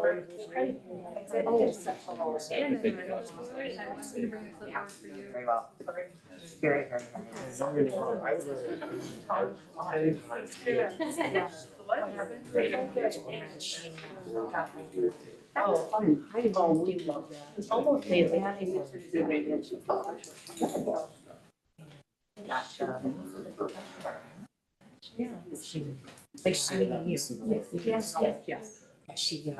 Very well. Very, very nice. Oh, we love that. It's almost daily. Gotcha. Yeah. Like she, yes, yes. She,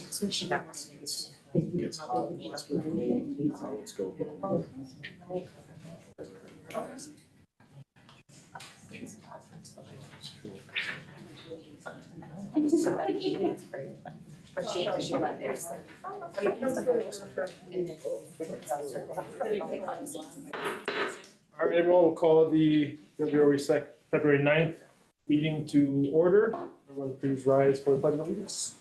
so she got. All right, everyone, we'll call the February 9th meeting to order. Everyone please rise for the pledge of allegiance.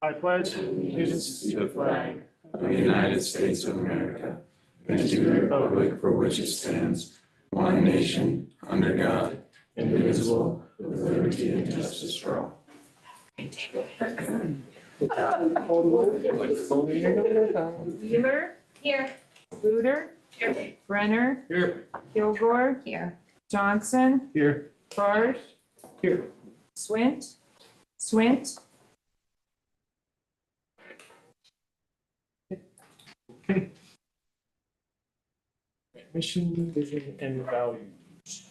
I pledge allegiance to the flag of the United States of America and to the republic for which it stands, one nation, under God, indivisible, with liberty and justice for all. Wheeler. Here. Luder. Here. Brenner. Here. Kilgore. Here. Johnson. Here. Barth. Here. Swint. Swint. Mission, vision, and values.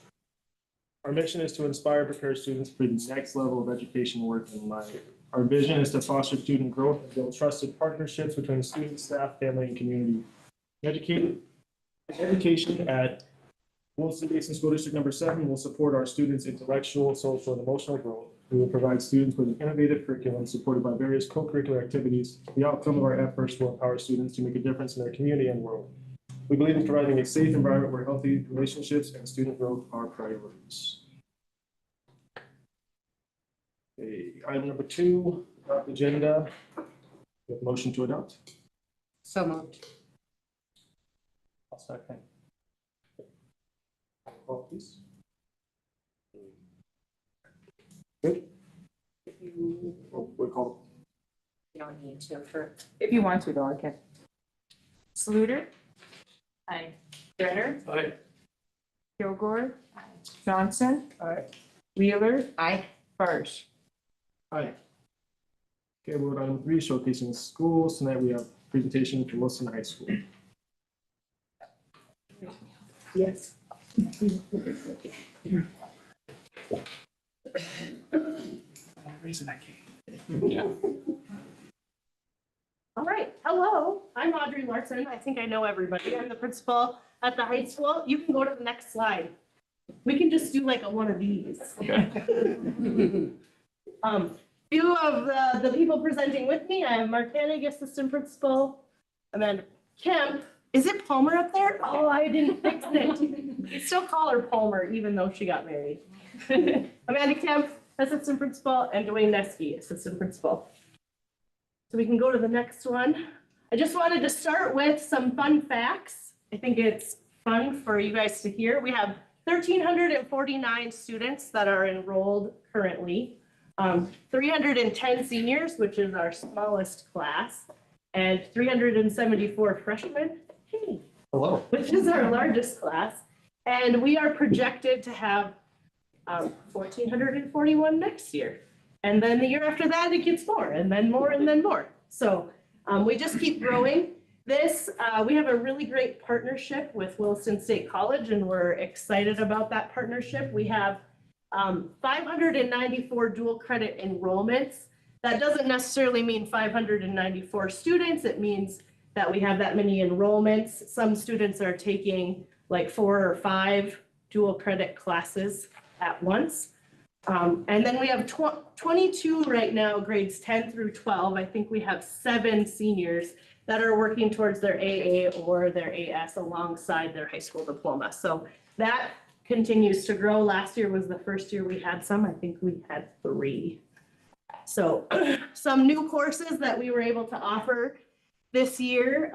Our mission is to inspire and prepare students for the next level of education, work, and life. Our vision is to foster student growth and build trusted partnerships between students, staff, family, and community. Education at Wilson Basin School District Number 7 will support our students' intellectual, social, and emotional growth. We will provide students with an innovative curriculum supported by various co-curricular activities. The outcome of our efforts will empower students to make a difference in their community and world. We believe in providing a safe environment where healthy relationships and student growth are priorities. Okay, item number 2, agenda. We have a motion to adopt. So moved. I'll second. Call, please. Good. We'll call. You don't need to for. If you want to, though, I can. Sluter. Aye. Brenner. Aye. Kilgore. Johnson. Aye. Wheeler. Aye. Barth. Aye. Okay, we're on item 3, showcasing schools. Tonight we have presentation from Wilson High School. Yes. Reason I came. Yeah. All right, hello, I'm Audrey Larson. I think I know everybody. I'm the principal at the high school. You can go to the next slide. We can just do like one of these. Few of the people presenting with me, I have Mark Hennig, assistant principal, Amanda Kemp. Is it Palmer up there? Oh, I didn't fix it. We still call her Palmer, even though she got married. Amanda Kemp, assistant principal, and Dwayne Nesky, assistant principal. So we can go to the next one. I just wanted to start with some fun facts. I think it's fun for you guys to hear. We have 1,349 students that are enrolled currently, 310 seniors, which is our smallest class, and 374 freshmen, Hello. which is our largest class. And we are projected to have 1,441 next year. And then the year after that, it gets more, and then more, and then more. So we just keep growing. We have a really great partnership with Wilson State College, and we're excited about that partnership. We have 594 dual credit enrollments. That doesn't necessarily mean 594 students. It means that we have that many enrollments. Some students are taking like 4 or 5 dual credit classes at once. And then we have 22 right now, grades 10 through 12. I think we have 7 seniors that are working towards their AA or their AS alongside their high school diploma. So that continues to grow. Last year was the first year we had some. I think we had 3. So some new courses that we were able to offer this year.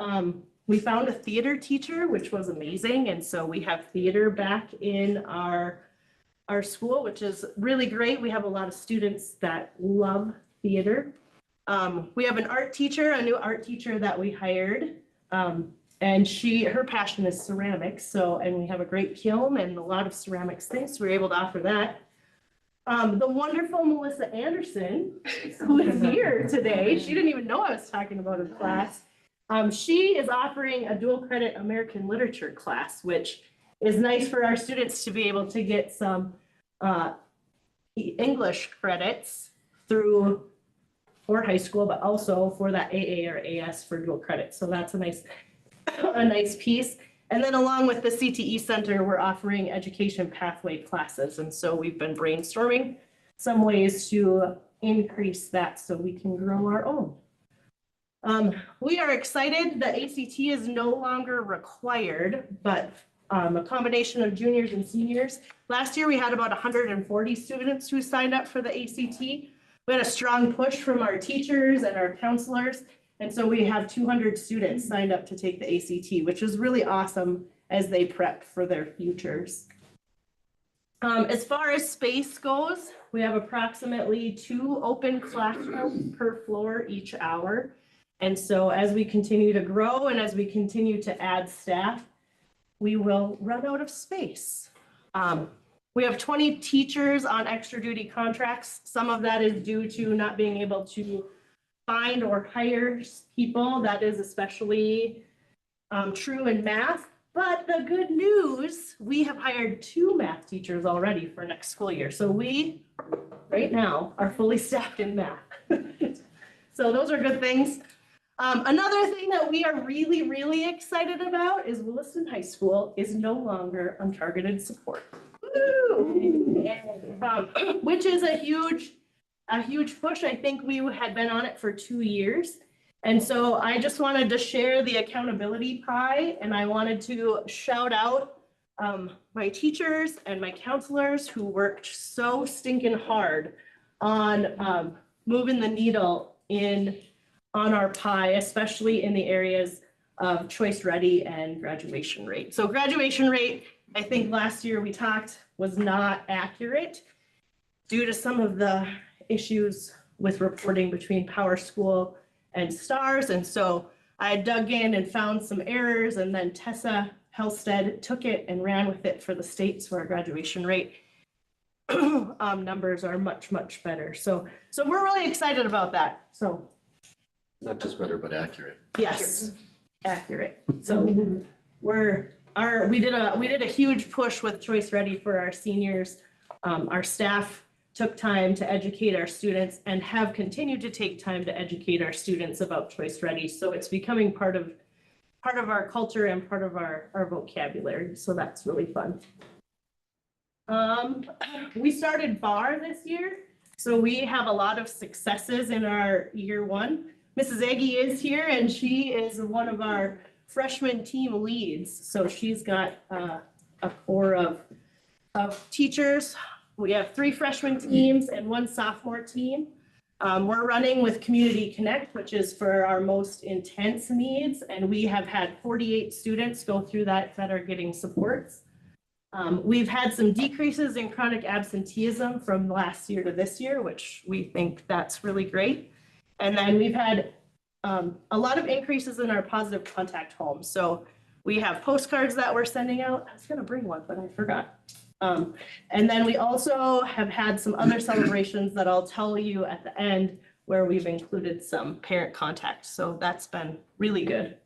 We found a theater teacher, which was amazing. And so we have theater back in our our school, which is really great. We have a lot of students that love theater. We have an art teacher, a new art teacher that we hired. And her passion is ceramics. So, and we have a great kiln and a lot of ceramics things. So we're able to offer that. The wonderful Melissa Anderson, who is here today. She didn't even know I was talking about her class. She is offering a dual credit American literature class, which is nice for our students to be able to get some English credits through for high school, but also for that AA or AS for dual credit. So that's a nice piece. And then along with the CTE Center, we're offering education pathway classes. And so we've been brainstorming some ways to increase that so we can grow our own. We are excited that ACT is no longer required, but a combination of juniors and seniors. Last year, we had about 140 students who signed up for the ACT. We had a strong push from our teachers and our counselors. And so we have 200 students signed up to take the ACT, which is really awesome as they prep for their futures. As far as space goes, we have approximately 2 open classrooms per floor each hour. And so as we continue to grow and as we continue to add staff, we will run out of space. We have 20 teachers on extra duty contracts. Some of that is due to not being able to find or hire people. That is especially true in math. But the good news, we have hired 2 math teachers already for next school year. So we, right now, are fully staffed in math. So those are good things. Another thing that we are really, really excited about is Williston High School is no longer on targeted support. Woo! Which is a huge push. I think we had been on it for 2 years. And so I just wanted to share the accountability pie, and I wanted to shout out my teachers and my counselors who worked so stinking hard on moving the needle on our pie, especially in the areas of choice ready and graduation rate. So graduation rate, I think last year we talked, was not accurate due to some of the issues with reporting between PowerSchool and STARS. And so I dug in and found some errors, and then Tessa Helsted took it and ran with it for the state. So our graduation rate numbers are much, much better. So we're really excited about that. So Not just better, but accurate. yes, accurate. So we did a huge push with Choice Ready for our seniors. Our staff took time to educate our students and have continued to take time to educate our students about Choice Ready. So it's becoming part of our culture and part of our vocabulary. So that's really fun. We started BAR this year. So we have a lot of successes in our year 1. Mrs. Aggie is here, and she is one of our freshman team leads. So she's got a core of teachers. We have 3 freshman teams and 1 sophomore team. We're running with Community Connect, which is for our most intense needs. And we have had 48 students go through that are getting supports. We've had some decreases in chronic absenteeism from last year to this year, which we think that's really great. And then we've had a lot of increases in our positive contact homes. So we have postcards that we're sending out. I was going to bring one, but I forgot. And then we also have had some other celebrations that I'll tell you at the end where we've included some parent contact. So that's been really good.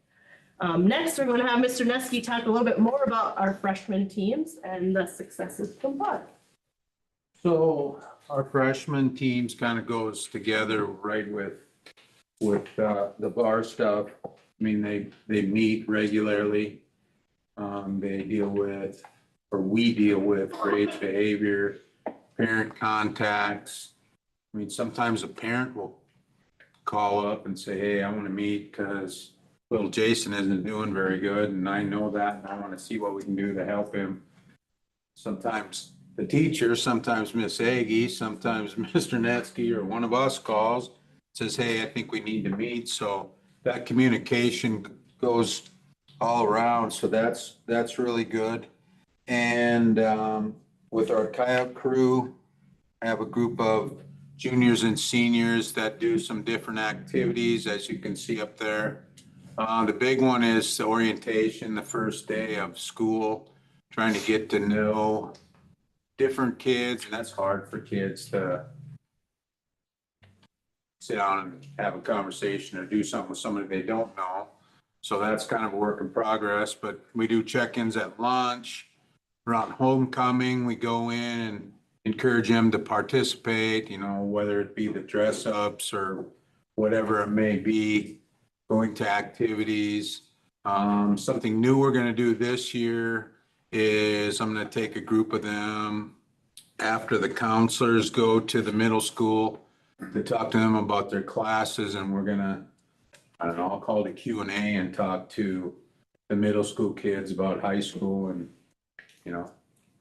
Next, we're going to have Mr. Neske talk a little bit more about our freshman teams and the successes from BAR. So our freshman teams kind of goes together right with the BAR stuff. I mean, they meet regularly. They deal with, or we deal with grades, behavior, parent contacts. I mean, sometimes a parent will call up and say, hey, I want to meet because little Jason isn't doing very good, and I know that, and I want to see what we can do to help him. Sometimes the teacher, sometimes Miss Aggie, sometimes Mr. Neske or one of us calls, says, hey, I think we need to meet. So that communication goes all around. So that's really good. And with our kayak crew. I have a group of juniors and seniors that do some different activities, as you can see up there. The big one is the orientation, the first day of school, trying to get to know different kids, and that's hard for kids to sit down and have a conversation or do something with somebody they don't know. So that's kind of a work in progress, but we do check-ins at lunch. Around homecoming, we go in and encourage them to participate, you know, whether it be the dress ups or whatever it may be, going to activities. Something new we're gonna do this year is I'm gonna take a group of them after the counselors go to the middle school to talk to them about their classes, and we're gonna, I don't know, I'll call it a Q&A and talk to the middle school kids about high school and, you know,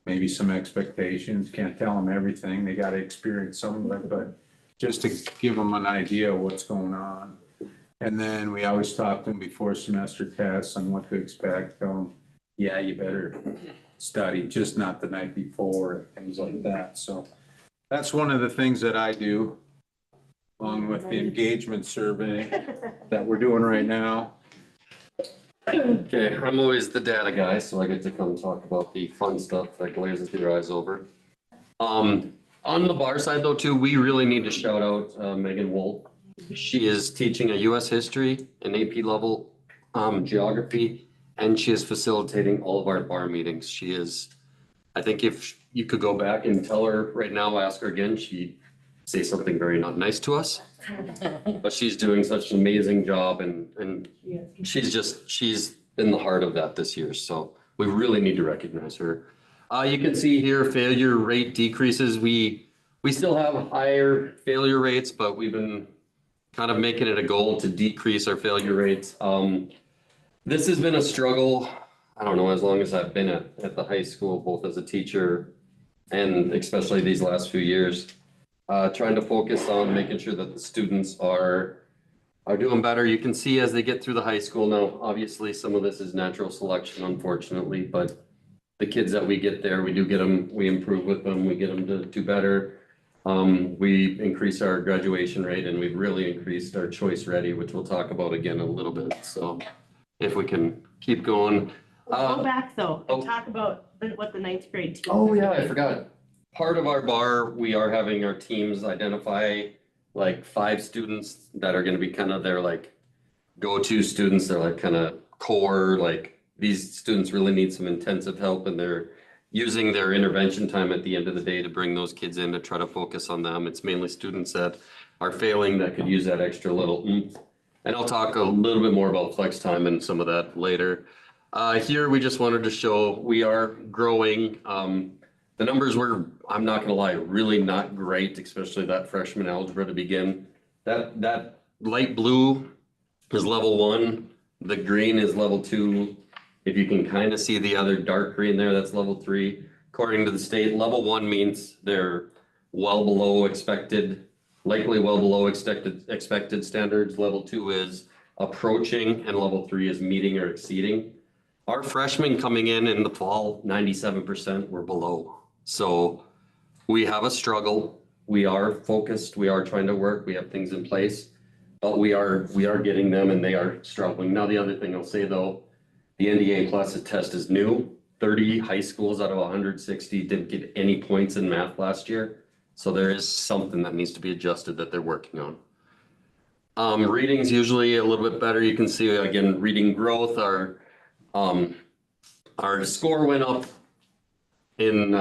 maybe some expectations. Can't tell them everything. They got to experience some of it, but just to give them an idea of what's going on. And then we always talk to them before semester tests on what to expect. Tell them, yeah, you better study, just not the night before, things like that. So that's one of the things that I do, along with the engagement survey that we're doing right now. Okay, I'm always the data guy, so I get to come talk about the fun stuff that glazes your eyes over. On the bar side though too, we really need to shout out Megan Wolf. She is teaching a US history and AP level geography, and she is facilitating all of our bar meetings. She is, I think if you could go back and tell her right now, ask her again, she'd say something very not nice to us. But she's doing such an amazing job, and she's in the heart of that this year. So we really need to recognize her. You can see here failure rate decreases. We still have higher failure rates, but we've been kind of making it a goal to decrease our failure rates. This has been a struggle, I don't know, as long as I've been at the high school, both as a teacher and especially these last few years. Trying to focus on making sure that the students are doing better. You can see as they get through the high school now, obviously some of this is natural selection, unfortunately, but the kids that we get there, we do get them, we improve with them, we get them to do better. We increase our graduation rate, and we've really increased our choice ready, which we'll talk about again in a little bit. So if we can keep going. Go back though and oh. talk about what the ninth grade team. Oh yeah, I forgot. Part of our bar, we are having our teams identify like 5 students that are going to be kind of their like go-to students. They're like kind of core, like these students really need some intensive help, and they're using their intervention time at the end of the day to bring those kids in to try to focus on them. It's mainly students that are failing that could use that extra little oomph. And I'll talk a little bit more about flex time and some of that later. Here, we just wanted to show we are growing. The numbers were, I'm not gonna lie, really not great, especially that freshman algebra to begin. That light blue is level 1, the green is level 2. If you can kind of see the other dark green there, that's level 3. According to the state, level 1 means they're well below expected, likely well below expected standards. Level 2 is approaching, and level 3 is meeting or exceeding. Our freshmen coming in the fall, 97% were below. So we have a struggle. We are focused. We are trying to work. We have things in place, but we are getting them, and they are struggling. Now, the other thing I'll say though, the NDA Plus test is new. 30 high schools out of 160 didn't get any points in math last year. So there is something that needs to be adjusted that they're working on. Reading's usually a little bit better. You can see again, reading growth. Our score went up in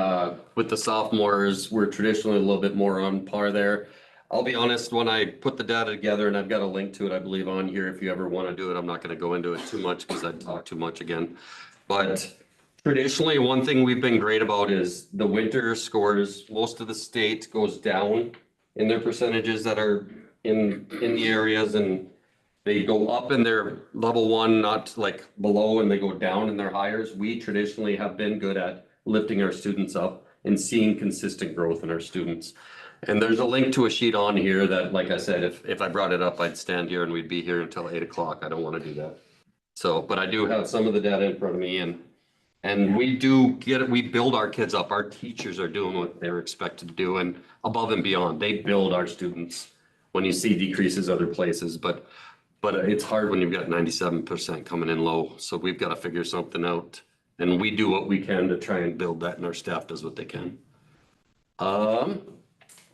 with the sophomores. We're traditionally a little bit more on par there. I'll be honest, when I put the data together, and I've got a link to it, I believe, on here, if you ever want to do it. I'm not going to go into it too much because I'd talk too much again. But traditionally, one thing we've been great about is the winter scores. Most of the state goes down in their percentages that are in the areas, and they go up in their level 1, not like below, and they go down in their hires. We traditionally have been good at lifting our students up and seeing consistent growth in our students. And there's a link to a sheet on here that, like I said, if I brought it up, I'd stand here and we'd be here until 8 o'clock. I don't want to do that. So, but I do have some of the data in front of me, and And we do get it, we build our kids up. Our teachers are doing what they're expected to do and above and beyond. They build our students when you see decreases other places, but it's hard when you've got 97% coming in low. So we've got to figure something out. And we do what we can to try and build that, and our staff does what they can.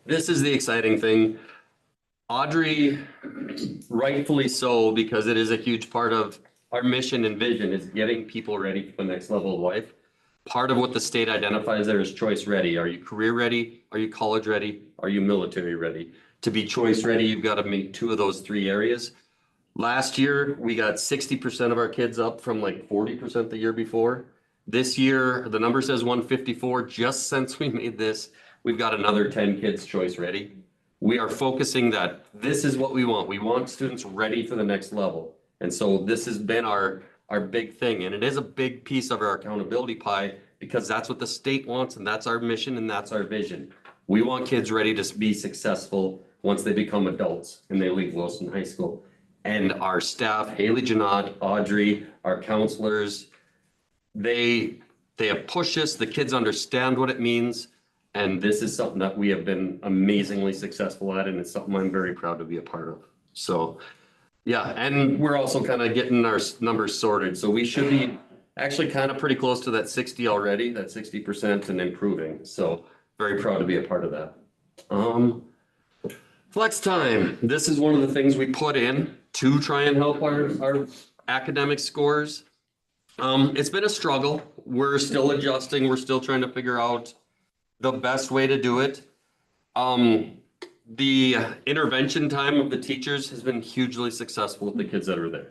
This is the exciting thing. Audrey, rightfully so, because it is a huge part of our mission and vision is getting people ready for the next level of life. Part of what the state identifies there is choice ready. Are you career ready? Are you college ready? Are you military ready? To be choice ready, you've got to meet two of those three areas. Last year, we got 60% of our kids up from like 40% the year before. This year, the number says 154. Just since we made this, we've got another 10 kids choice ready. We are focusing that this is what we want. We want students ready for the next level. And so this has been our big thing. And it is a big piece of our accountability pie because that's what the state wants and that's our mission and that's our vision. We want kids ready to be successful once they become adults and they leave Wilson High School. And our staff, Haley Janot, Audrey, our counselors, they have pushed us. The kids understand what it means. And this is something that we have been amazingly successful at. And it's something I'm very proud to be a part of. So yeah, and we're also kind of getting our numbers sorted. So we should be actually kind of pretty close to that 60 already, that 60% and improving. So very proud to be a part of that. Flex time. This is one of the things we put in to try and help our academic scores. It's been a struggle. We're still adjusting. We're still trying to figure out the best way to do it. The intervention time of the teachers has been hugely successful with the kids that are there.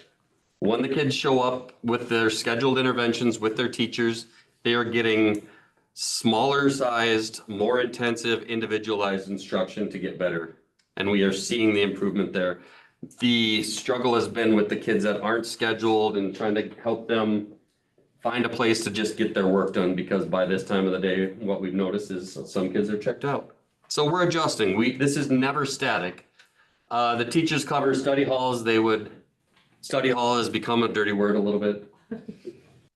When the kids show up with their scheduled interventions with their teachers, they are getting smaller sized, more intensive, individualized instruction to get better. And we are seeing the improvement there. The struggle has been with the kids that aren't scheduled and trying to help them find a place to just get their work done, because by this time of the day, what we've noticed is some kids are checked out. So we're adjusting. This is never static. The teachers cover study halls. Study hall has become a dirty word a little bit.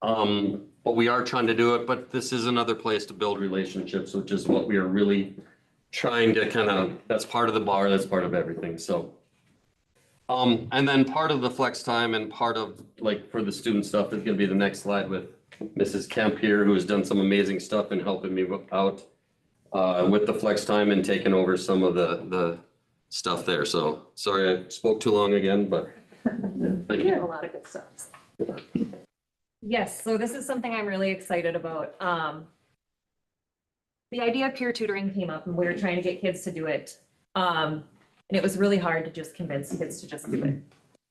But we are trying to do it, but this is another place to build relationships, which is what we are really trying to that's part of the bar, that's part of everything. So, and then part of the flex time and part of like for the student stuff is gonna be the next slide with Mrs. Kemp here, who has done some amazing stuff in helping me out with the flex time and taking over some of the stuff there. So sorry I spoke too long again, but thank you. A lot of good stuff. Yes, so this is something I'm really excited about. The idea of peer tutoring came up and we were trying to get kids to do it. And it was really hard to just convince kids to just do it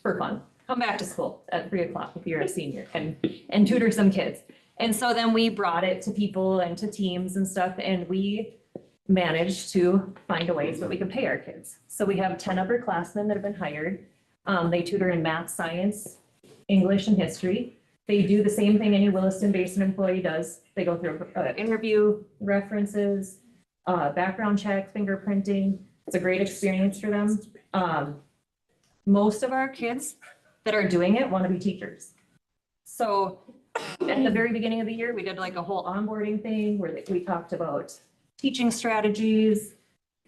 for fun. Come back to school at 3:00 if you're a senior and tutor some kids. And so then we brought it to people and to teams and stuff, and we managed to find a way so that we could pay our kids. So we have 10 upperclassmen that have been hired. They tutor in math, science, English, and history. They do the same thing any Williston Basin employee does. They go through interview, references, background check, fingerprinting. It's a great experience for them. Most of our kids that are doing it want to be teachers. So at the very beginning of the year, we did like a whole onboarding thing where we talked about teaching strategies,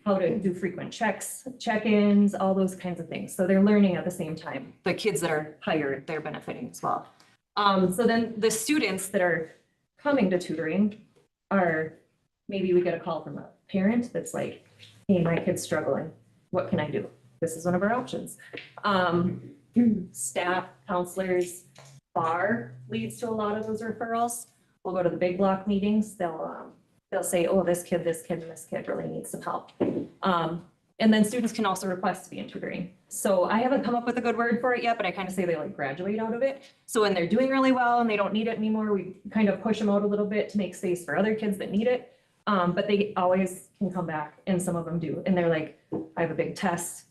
how to do frequent checks, check-ins, all those kinds of things. So they're learning at the same time. The kids that are hired, they're benefiting as well. So then the students that are coming to tutoring are, maybe we get a call from a parent that's like, hey, my kid's struggling. What can I do? This is one of our options. Staff, counselors, bar leads to a lot of those referrals. We'll go to the big block meetings. They'll say, oh, this kid, and this kid really needs some help. And then students can also request to be in tutoring. So I haven't come up with a good word for it yet, but I kind of say they like graduate out of it. So when they're doing really well and they don't need it anymore, we kind of push them out a little bit to make space for other kids that need it. But they always can come back, and some of them do. And they're like, I have a big test,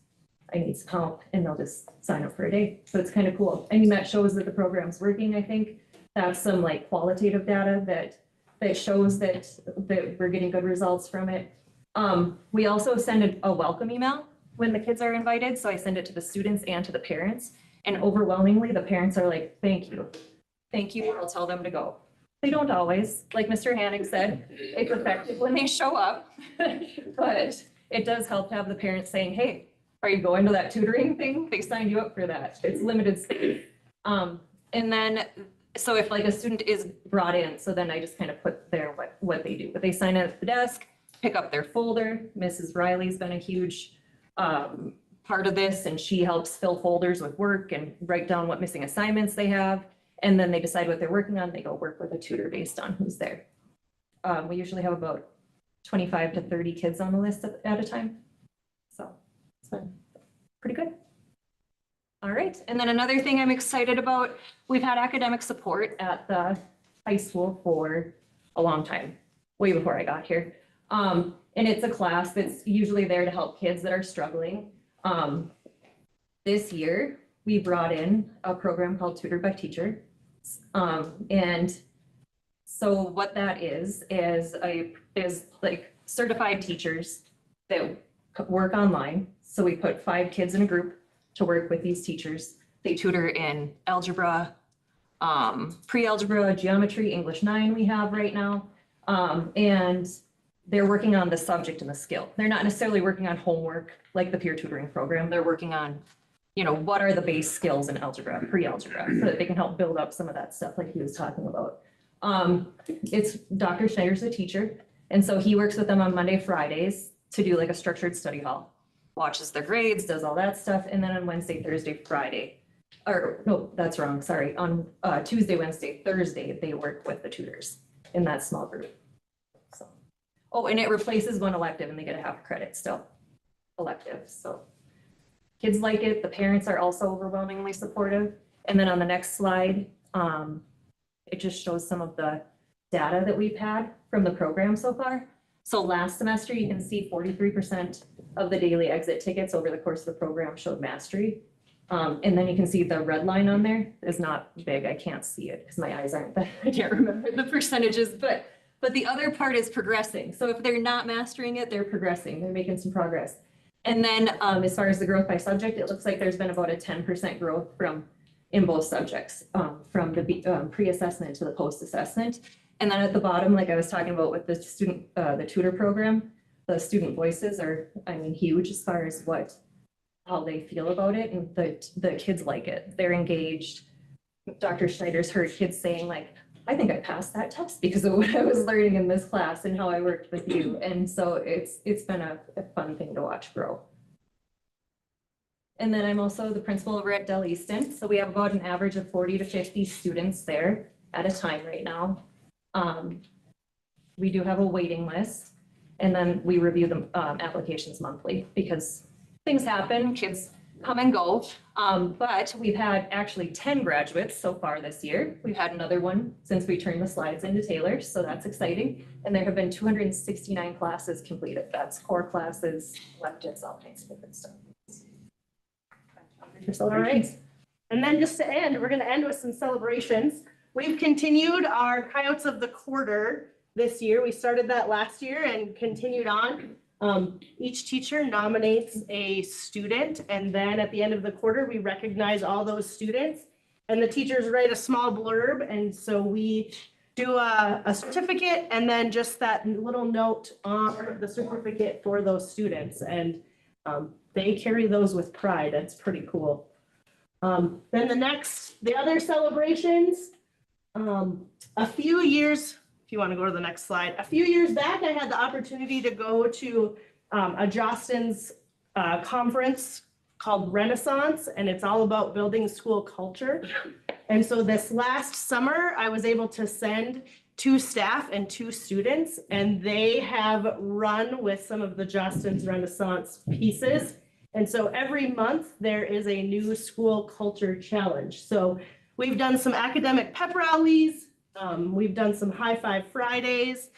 I need some help, and they'll just sign up for a day. So it's kind of cool. I mean, that shows that the program's working, I think. That's some like qualitative data that shows that we're getting good results from it. We also send a welcome email when the kids are invited. So I send it to the students and to the parents. And overwhelmingly, the parents are like, thank you. Thank you. I'll tell them to go. They don't always, like Mr. Hannick said, it's effective when they show up. But it does help to have the parents saying, hey, are you going to that tutoring thing? They signed you up for that. It's limited space. And then, so if like a student is brought in, so then I just kind of put there what they do. But they sign in at the desk, pick up their folder. Mrs. Riley's been a huge part of this, and she helps fill folders with work and write down what missing assignments they have. And then they decide what they're working on. They go work with a tutor based on who's there. We usually have about 25 to 30 kids on the list at a time. So it's been pretty good. All right. And then another thing I'm excited about, we've had academic support at the high school for a long time, way before I got here. And it's a class that's usually there to help kids that are struggling. This year, we brought in a program called Tutor by Teacher. And so what that is like certified teachers that work online. So we put 5 kids in a group to work with these teachers. They tutor in algebra, pre-algebra, geometry, English 9 we have right now. And they're working on the subject and the skill. They're not necessarily working on homework like the peer tutoring program. They're working on, you know, what are the base skills in algebra, pre-algebra, so that they can help build up some of that stuff like he was talking about. It's Dr. Schneider's the teacher. And so he works with them on Monday, Fridays to do like a structured study hall, watches their grades, does all that stuff. And then on Wednesday, Thursday, Friday, or no, that's wrong. Sorry. On Tuesday, Wednesday, Thursday, they work with the tutors in that small group. So, oh, and it replaces one elective and they get a half credit still elective. So kids like it. The parents are also overwhelmingly supportive. And then on the next slide, it just shows some of the data that we've had from the program so far. So last semester, you can see 43% of the daily exit tickets over the course of the program showed mastery. And then you can see the red line on there is not big. I can't see it because my eyes aren't, I can't remember the percentages, but the other part is progressing. So if they're not mastering it, they're progressing, they're making some progress. And then as far as the growth by subject, it looks like there's been about a 10% growth in both subjects, from the pre-assessment to the post-assessment. And then at the bottom, like I was talking about with the student, the tutor program, the student voices are, I mean, huge as far as how they feel about it, and the kids like it. They're engaged. Dr. Schneider's heard kids saying like, I think I passed that test because of what I was learning in this class and how I worked with you. And so it's been a fun thing to watch grow. And then I'm also the principal over at Del Easton. So we have about an average of 40 to 50 students there at a time right now. We do have a waiting list, and then we review the applications monthly because things happen, kids come and go. But we've had actually 10 graduates so far this year. We've had another one since we turned the slides into Taylor, so that's exciting. And there have been 269 classes completed. That's core classes, electives, all kinds of different stuff. All right. And then just to end, we're going to end with some celebrations. We've continued our Coyotes of the Quarter this year. We started that last year and continued on. Each teacher nominates a student, and then at the end of the quarter, we recognize all those students, and the teachers write a small blurb. And so we do a certificate and then just that little note on the certificate for those students. And they carry those with pride. That's pretty cool. Then the other celebrations, a few years, if you want to go to the next slide, a few years back, I had the opportunity to go to a Jostens conference called Renaissance, and it's all about building school culture. And so this last summer, I was able to send 2 staff and 2 students, and they have run with some of the Jostens Renaissance pieces. And so every month there is a new school culture challenge. So we've done some academic pep rallies. We've done some high five Fridays.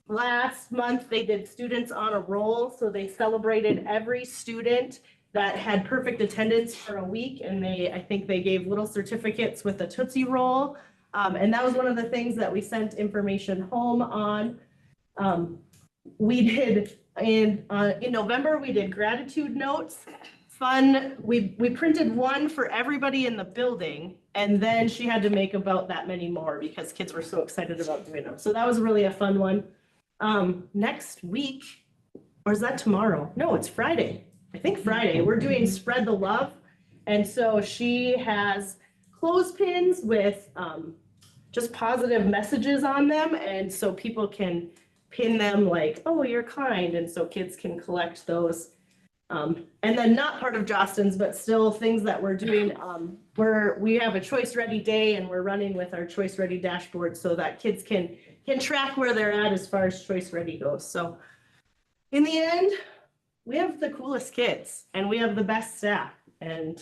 Last month they did students on a roll. So they celebrated every student that had perfect attendance for a week. And I think they gave little certificates with a Tootsie Roll. And that was one of the things that we sent information home on. We did in November, we did gratitude notes fun, we printed one for everybody in the building, and then she had to make about that many more because kids were so excited about doing them. So that was really a fun one. Next week, or is that tomorrow? No, it's Friday. I think Friday, we're doing Spread the Love. And so she has clothespins with just positive messages on them. And so people can pin them like, oh, you're kind. And so kids can collect those. And then not part of Jostens, but still things that we're doing. We have a Choice Ready Day, and we're running with our Choice Ready dashboard so that kids can track where they're at as far as Choice Ready goes. So in the end, we have the coolest kids and we have the best staff, and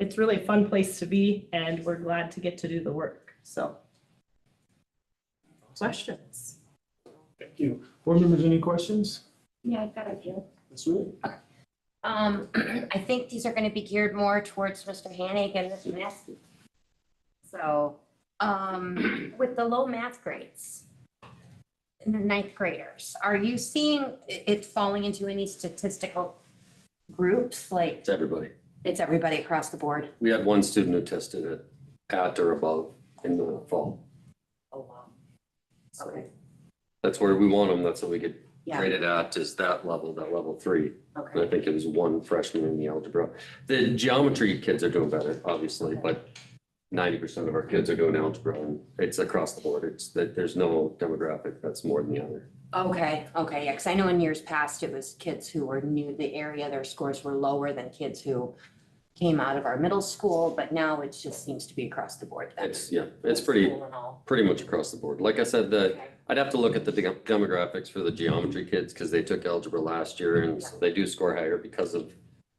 it's really a fun place to be, and we're glad to get to do the work. So questions? Thank you. Board members, any questions? Yeah, I've got a few. Ms. Riley? I think these are gonna be geared more towards Mr. Hanig and Ms. Maskey. So, with the low math grades in the ninth graders, are you seeing it falling into any statistical groups? Like, It's everybody. it's everybody across the board? We had one student who tested it at or above in the fall. Oh, wow. So Okay, that's where we want them. That's what we get yeah, graded at, is that level 3. And I okay, think it was one freshman in the algebra. The geometry kids are doing better, obviously, but 90% of our kids are doing algebra, and it's across the board. It's that there's no demographic that's more than the other. okay, yeah, because I know in years past, it was kids who were new to the area, their scores were lower than kids who came out of our middle school, but now it just seems to be across the board. It's pretty School and all. much across the board. Like I said, Okay. I'd have to look at the demographics for the geometry kids because they took algebra last year, and so they do score higher because of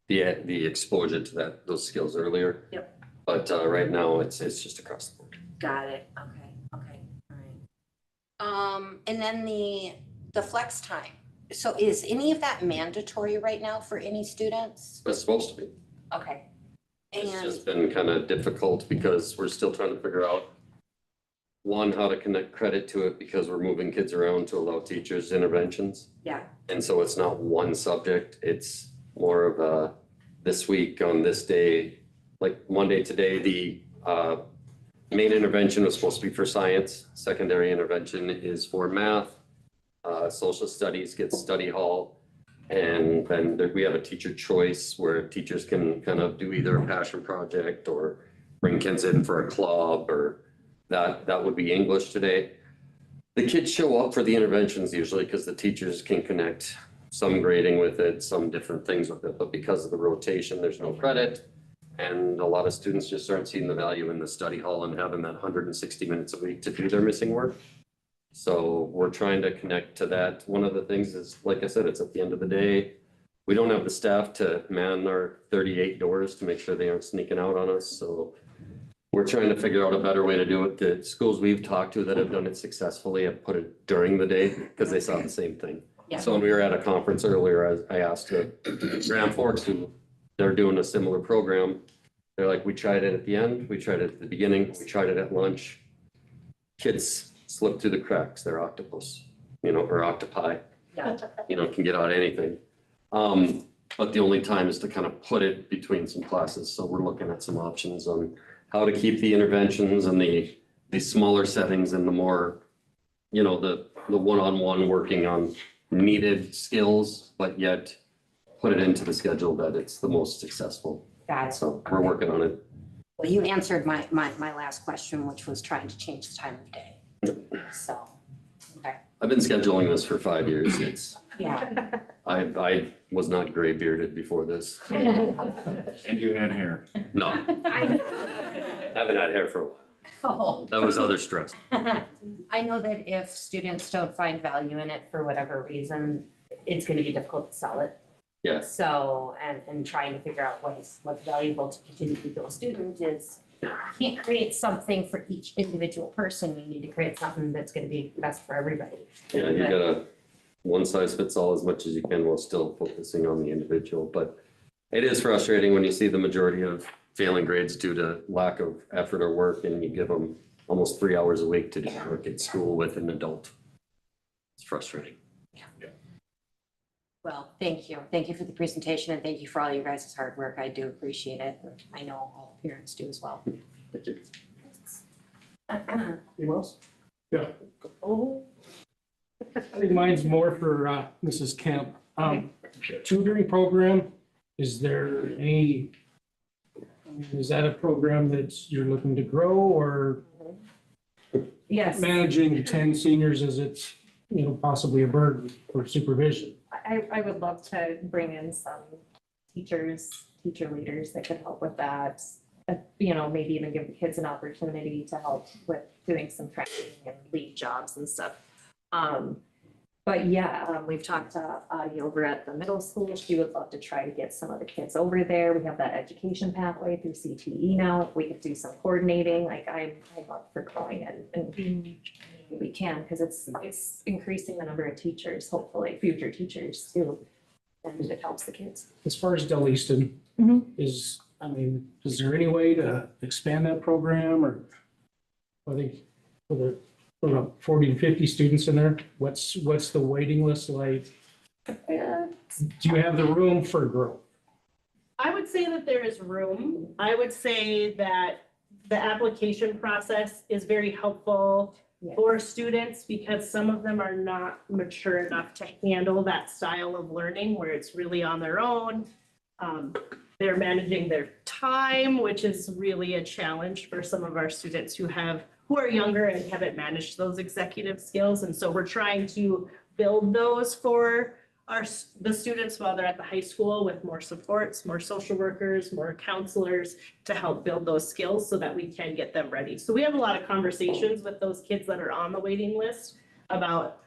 the exposure to those skills earlier. Yep. But right now, it's just across the board. Got it, okay, all right. And then the flex time. So is any of that mandatory right now for any students? It's supposed to be. Okay. It's And, just been kind of difficult because we're still trying to figure out, one, how to connect credit to it because we're moving kids around to allow teachers interventions. yeah, And so it's not one subject, it's more of a, this week on this day, like Monday today, the main intervention was supposed to be for science. Secondary intervention is for math. Social studies gets study hall. And then we have a teacher choice where teachers can kind of do either a passion project or bring kids in for a club, or that would be English today. The kids show up for the interventions usually because the teachers can connect some grading with it, some different things with it, but because of the rotation, there's no credit. And a lot of students just aren't seeing the value in the study hall and having that 160 minutes a week to do their missing work. So we're trying to connect to that. One of the things is, like I said, it's at the end of the day. We don't have the staff to man our 38 doors to make sure they aren't sneaking out on us. So we're trying to figure out a better way to do it. The schools we've talked to that have done it successfully have put it during the day because they saw the same thing. Yeah. So when we were at a conference earlier, I asked Grand Forks, who they're doing a similar program. They're like, we tried it at the end, we tried it at the beginning, we tried it at lunch. Kids slip through the cracks, they're octopus, or octopi, yeah, can get out anything. But the only time is to kind of put it between some classes. So we're looking at some options on how to keep the interventions and the smaller settings and the more, the one-on-one working on needed skills, but yet put it into the schedule that it's the most successful. got it. So we're working on it. Well, you answered my last question, which was trying to change the time of day. So, okay, I've been scheduling this for 5 years. yeah. I was not gray bearded before this. And you had hair. No, haven't had hair for a while. Oh. That was other stress. I know that if students don't find value in it for whatever reason, it's gonna be difficult to sell it. Yes. So, and trying to figure out what's valuable to continue to be a student is, you can't create something for each individual person. You need to create something that's gonna be best for everybody. Yeah, you gotta one size fits all as much as you can while still focusing on the individual. But it is frustrating when you see the majority of failing grades due to lack of effort or work, and you give them almost 3 hours a week to do work at school with an adult. It's frustrating. Well, thank you. Thank you for the presentation and thank you for all you guys' hard work. I do appreciate it. I know all parents do as well. Anyone else? Yeah. I think mine's more for Mrs. Kemp. Tutoring program, is there any, is that a program that you're looking to grow or Yes, managing 10 seniors, is it, possibly a burden for supervision? I would love to bring in some teachers, teacher leaders that could help with that. Maybe even give the kids an opportunity to help with doing some training and lead jobs and stuff. But yeah, we've talked to Audie over at the middle school. She would love to try to get some of the kids over there. We have that education pathway through CTE now. We could do some coordinating, like I'm up for growing and we can, because it's increasing the number of teachers, hopefully future teachers too. And it helps the kids. As far as Del Easton, is there any way to expand that program or I think for the 40 to 50 students in there, what's the waiting list like? Do you have the room for growth? I would say that there is room. I would say that the application process is very helpful for students because some of them are not mature enough to handle that style of learning where it's really on their own. They're managing their time, which is really a challenge for some of our students who are younger and haven't managed those executive skills. And so we're trying to build those for the students while they're at the high school with more supports, more social workers, more counselors to help build those skills so that we can get them ready. So we have a lot of conversations with those kids that are on the waiting list about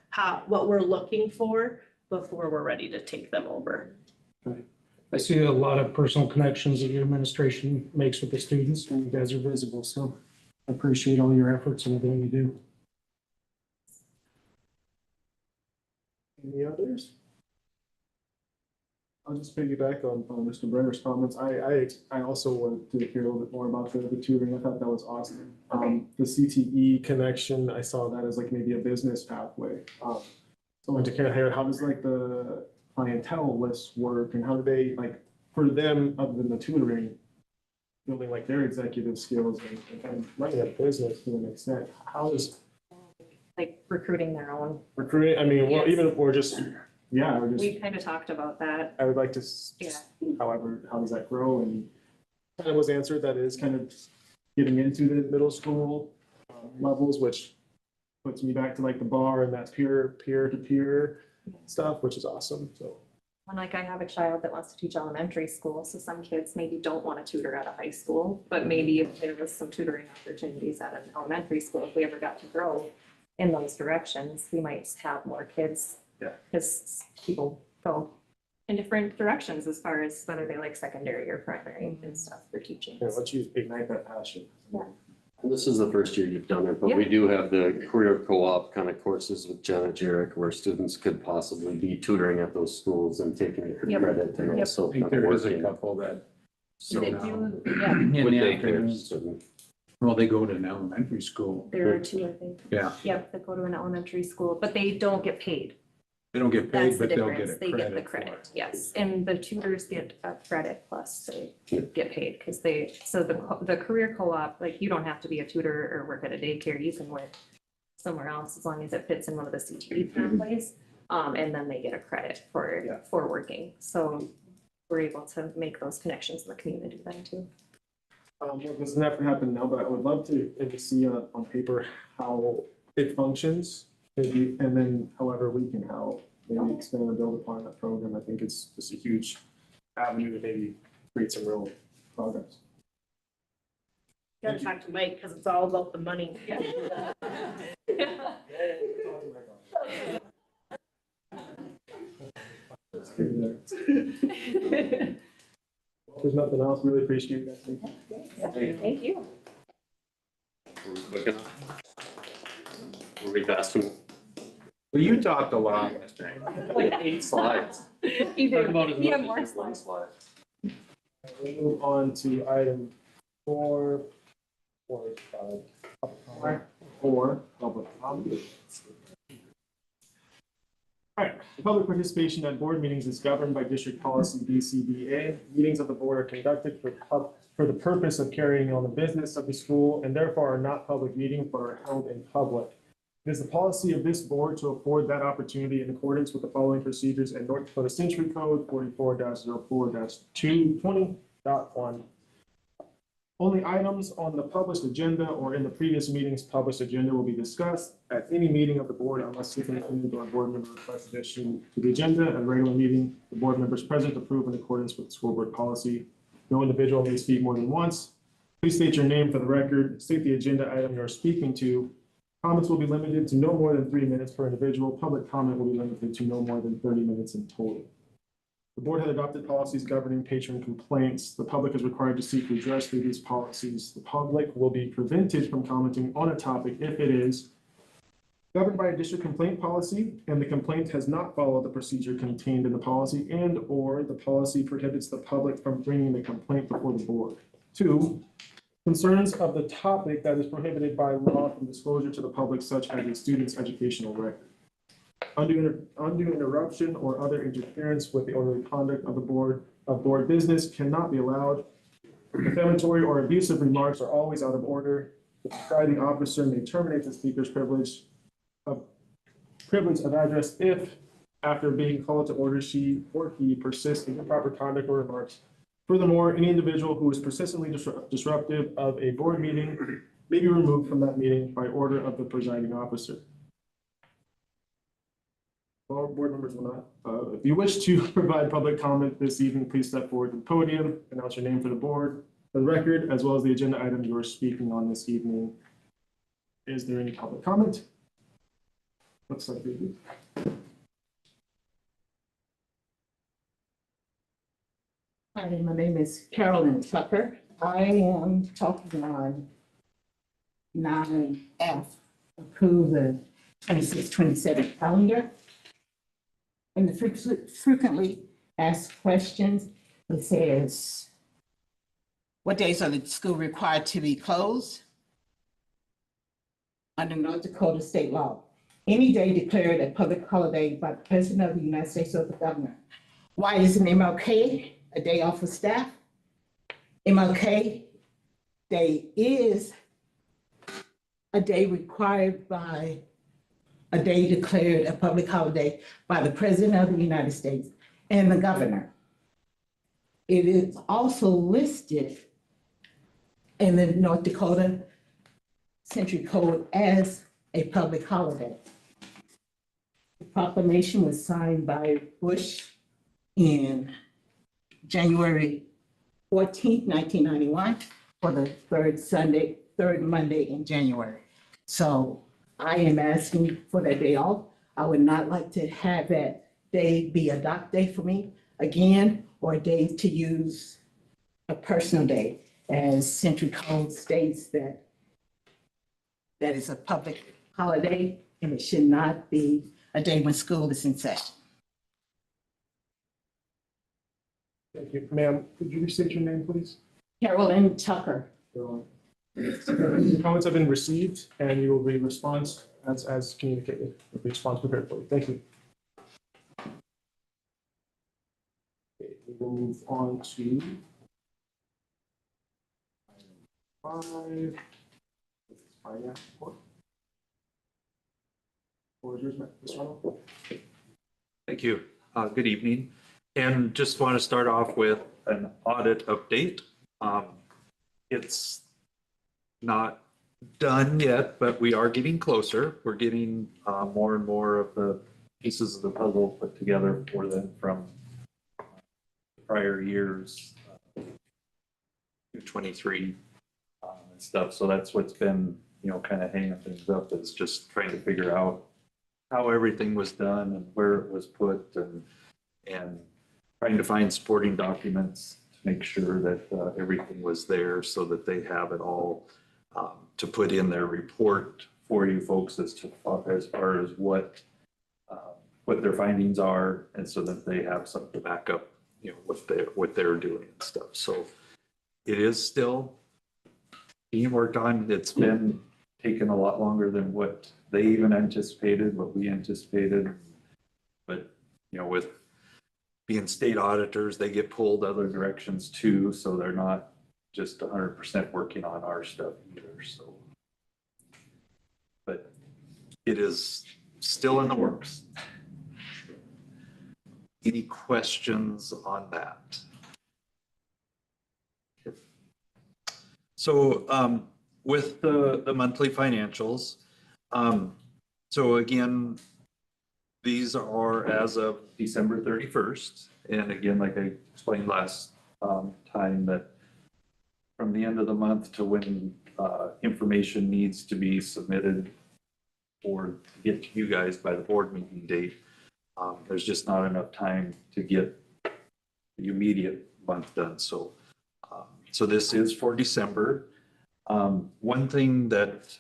what we're looking for before we're ready to take them over. I see a lot of personal connections that your administration makes with the students and you guys are visible. So I appreciate all your efforts and everything you do. Any others? I'll just piggyback on Mr. Brenner's comments. I also wanted to hear a little bit more about the tutoring. I thought that was awesome. The CTE connection, I saw that as like maybe a business pathway. So I wanted to kind of hear, how does like the clientele list work and how do they, like, for them, other than the tutoring, building like their executive skills and running a business to an extent, how is Like recruiting their own. recruiting, well, Yes. even if we're just, or just, We kind of talked about that. I would like to, Yeah. however, how does that grow? And kind of was answered that is kind of getting into the middle school levels, which puts me back to like the bar and that peer to peer stuff, which is awesome. So And like I have a child that wants to teach elementary school, so some kids maybe don't want to tutor at a high school, but maybe if there was some tutoring opportunities at an elementary school, if we ever got to grow in those directions, we might have more kids. Yeah. Because people go in different directions as far as whether they like secondary or primary and stuff for teaching. once you ignite that passion. This is the first year you've done it, but we do have the career co-op kind of courses with Jenna Jarrett where students could possibly be tutoring at those schools and taking it for Yep. credit and Yep. also I think kind of there is a working couple that. So They now, do, yeah, in with the daycare afternoons, students. well, they go to an elementary school. there are two, I think. Yeah, Yep, that go to an elementary school, but they don't get paid. they don't get That's paid, the but they'll get difference. a They get the credit for credit, it. yes. And the tutors get a credit plus they get paid because the career co-op, like you don't have to be a tutor or work at a daycare. You can work somewhere else as long as it fits in one of the CTE pathways. And then they get a credit for working. So we're able to make those connections in the community then too. Well, it doesn't have to happen now, but I would love to maybe see on paper how it functions. Maybe, and then however we can help, maybe expand and build upon that program. I think it's just a huge avenue to maybe create some real progress. Gotta talk to Mike because it's all about the money. If there's nothing else, really appreciate that. Thank you. Were we quick enough? Were we fast enough? Well, you talked a lot, Mr. Hank. Like 8 slides. You Talk about as do. You have much more as one slides. slide. We move on to item 4, public comment. All right, public participation at board meetings is governed by district policy BCBA. Meetings of the board are conducted for the purpose of carrying on the business of the school and therefore are not public meetings but are held in public. It is the policy of this board to afford that opportunity in accordance with the following procedures in North Dakota Century Code 44-04-220.1. Only items on the published agenda or in the previous meeting's published agenda will be discussed at any meeting of the board unless superintendent or board member requests addition to the agenda. At a regular meeting, the board members present approve in accordance with the school board policy. No individual may speak more than once. Please state your name for the record, state the agenda item you are speaking to. Comments will be limited to no more than 3 minutes per individual. Public comment will be limited to no more than 30 minutes in total. The board had adopted policies governing patron complaints. The public is required to seek redress through these policies. The public will be prevented from commenting on a topic if it is governed by a district complaint policy and the complaint has not followed the procedure contained in the policy and/or the policy prohibits the public from bringing the complaint before the board. 2, concerns of the topic that is prohibited by law from disclosure to the public, such as a student's educational record. Undue interruption or other interference with the orderly conduct of the board business cannot be allowed. Defamatory or abusive remarks are always out of order. The presiding officer may terminate the speaker's privilege of address if, after being called to order, she or he persists in improper conduct or remarks. Furthermore, any individual who is persistently disruptive of a board meeting may be removed from that meeting by order of the presiding officer. All board members will not. If you wish to provide public comment this evening, please step forward to the podium, announce your name for the board, for the record, as well as the agenda item you are speaking on this evening. Is there any public comment? Looks like we do. Hi, my name is Carolyn Tucker. I am talking on 9F, approve the 26-27 calendar. And the frequently asked questions, it says, what days are the school required to be closed? Under North Dakota state law, any day declared a public holiday by the President of the United States or the governor. Why isn't MLK a day off of staff? MLK Day is a day required by a day declared a public holiday by the President of the United States and the governor. It is also listed in the North Dakota Century Code as a public holiday. The proclamation was signed by Bush in January 14th, 1991, for the third Monday in January. So I am asking for that day off. I would not like to have that day be a dock day for me again, or a day to use a personal day, as Century Code states that that is a public holiday and it should not be a day when school is in session. Thank you. Ma'am, could you restate your name, please? Carolyn Tucker. The comments have been received and you will be response as communicated. Response prepared for you. Thank you. Okay, we will move on to item 5. Finance report. Floor is yours, Mr. Arnold. Thank you. Good evening. And just want to start off with an audit update. It's not done yet, but we are getting closer. We're getting more and more of the pieces of the puzzle put together for them from prior years, 23 and stuff. So that's what's been, kind of hanging things up, is just trying to figure out how everything was done and where it was put, and trying to find supporting documents to make sure that everything was there so that they have it all to put in their report for you folks as far as what their findings are, and so that they have something to back up, what they're doing and stuff. So it is still being worked on. It's been taking a lot longer than what they even anticipated, what we anticipated. But, with being state auditors, they get pulled other directions too, so they're not just 100% working on our stuff either, so. But it is still in the works. Any questions on that? So with the monthly financials, so again, these are as of December 31st. And again, like I explained last time, that from the end of the month to when information needs to be submitted or to get to you guys by the board meeting date, there's just not enough time to get the immediate month done. So, so this is for December. One thing that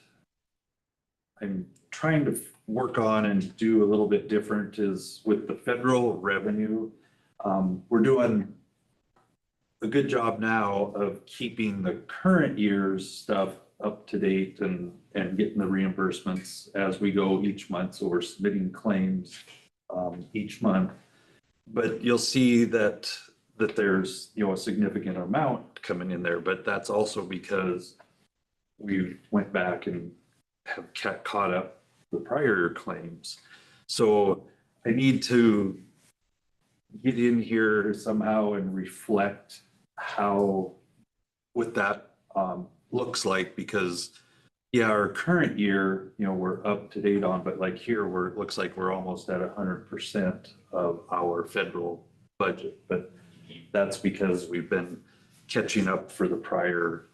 I'm trying to work on and do a little bit different is with the federal revenue. We're doing a good job now of keeping the current year's stuff up to date and getting the reimbursements as we go each month. So we're submitting claims each month, but you'll see that there's, a significant amount coming in there, but that's also because we went back and have caught up the prior claims. So I need to get in here somehow and reflect what that looks like, because our current year, we're up to date on, but like here, it looks like we're almost at 100% of our federal budget, but that's because we've been catching up for the prior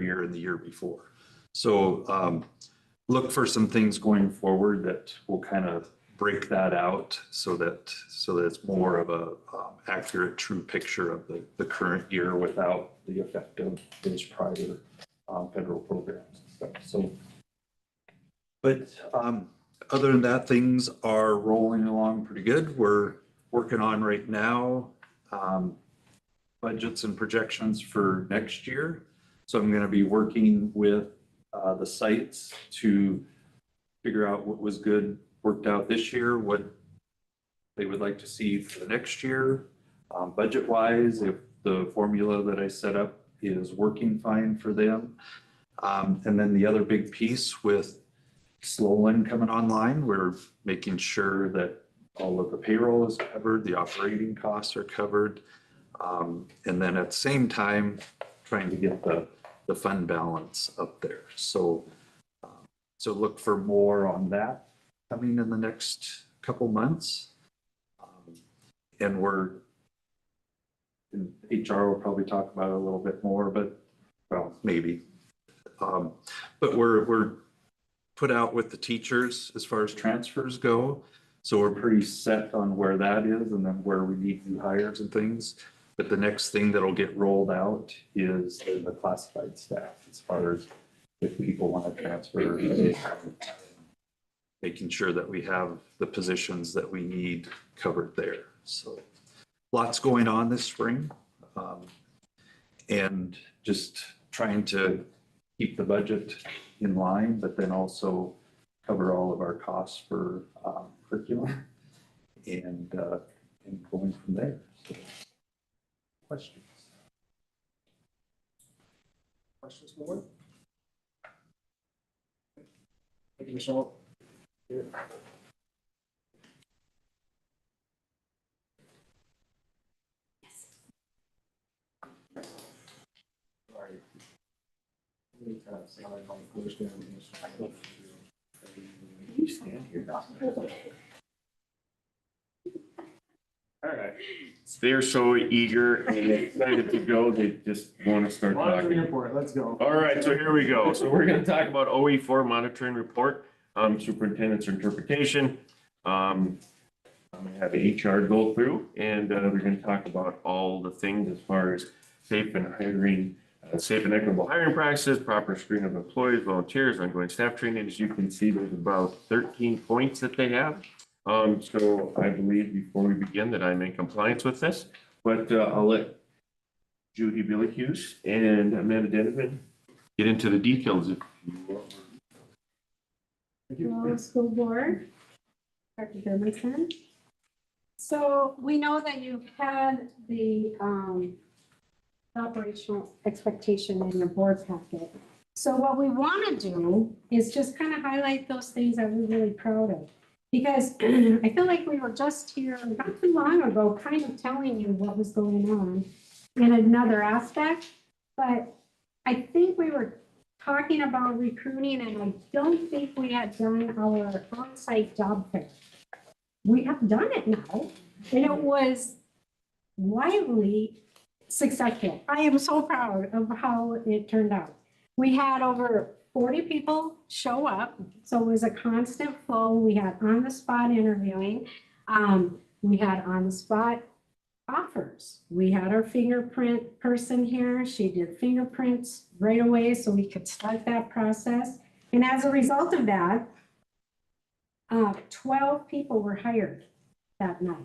year and the year before. So look for some things going forward that will kind of break that out so that it's more of a accurate, true picture of the current year without the effect of those prior federal programs and stuff. So, but other than that, things are rolling along pretty good. We're working on right now budgets and projections for next year. So I'm going to be working with the sites to figure out what was worked out this year, what they would like to see for the next year, budget wise, if the formula that I set up is working fine for them. And then the other big piece with Sloan coming online, we're making sure that all of the payroll is covered, the operating costs are covered. And then at the same time, trying to get the fund balance up there. So, so look for more on that coming in the next couple months. And in HR will probably talk about it a little bit more, but well, maybe. But we're put out with the teachers as far as transfers go. So we're pretty set on where that is and then where we need new hires and things. But the next thing that'll get rolled out is the classified staff, as far as if people want to transfer, making sure that we have the positions that we need covered there. So lots going on this spring, and just trying to keep the budget in line, but then also cover all of our costs for curriculum and going from there. So, questions? Questions more? Thank you, Michelle. Yeah. Sorry. You stand here. All right. They're so eager and excited to go, they just want to start Monitoring talking. report, let's go. All right, so here we go. So we're going to talk about OE4 monitoring report, superintendent's interpretation. I'm going to have HR go through, and we're going to talk about all the things as far as safe and equitable hiring practices, proper screening of employees, volunteers, ongoing staff training. As you can see, there's about 13 points that they have. So I believe before we begin that I'm in compliance with this, but I'll let Judy Billikus and Amanda Denneman get into the details. Hello, school board. Dr. Dermondson. So we know that you've had the operational expectation in your board packet. So what we want to do is just kind of highlight those things that we're really proud of. Because I feel like we were just here not too long ago, kind of telling you what was going on in another aspect. But I think we were talking about recruiting, and I don't think we had done our on-site job fair. We have done it now, and it was wildly successful. I am so proud of how it turned out. We had over 40 people show up, so it was a constant flow. We had on-the-spot interviewing. We had on-the-spot offers. We had our fingerprint person here. She did fingerprints right away so we could start that process. And as a result of that, 12 people were hired that night.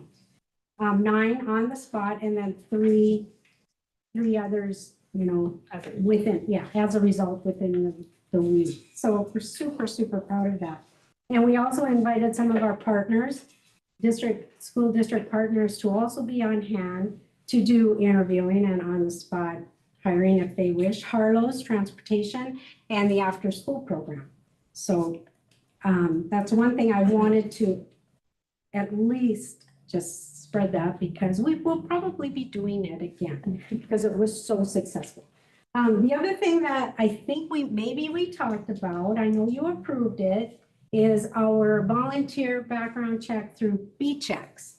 9 on the spot and then three others, you know, within, as a result within the week. So we're super, super proud of that. And we also invited some of our partners, school district partners, to also be on hand to do interviewing and on the spot hiring if they wish. Harlow's Transportation and the after school program. So that's one thing I wanted to at least just spread that, because we will probably be doing it again because it was so successful. The other thing that I think we talked about, I know you approved it, is our volunteer background check through B-Checks.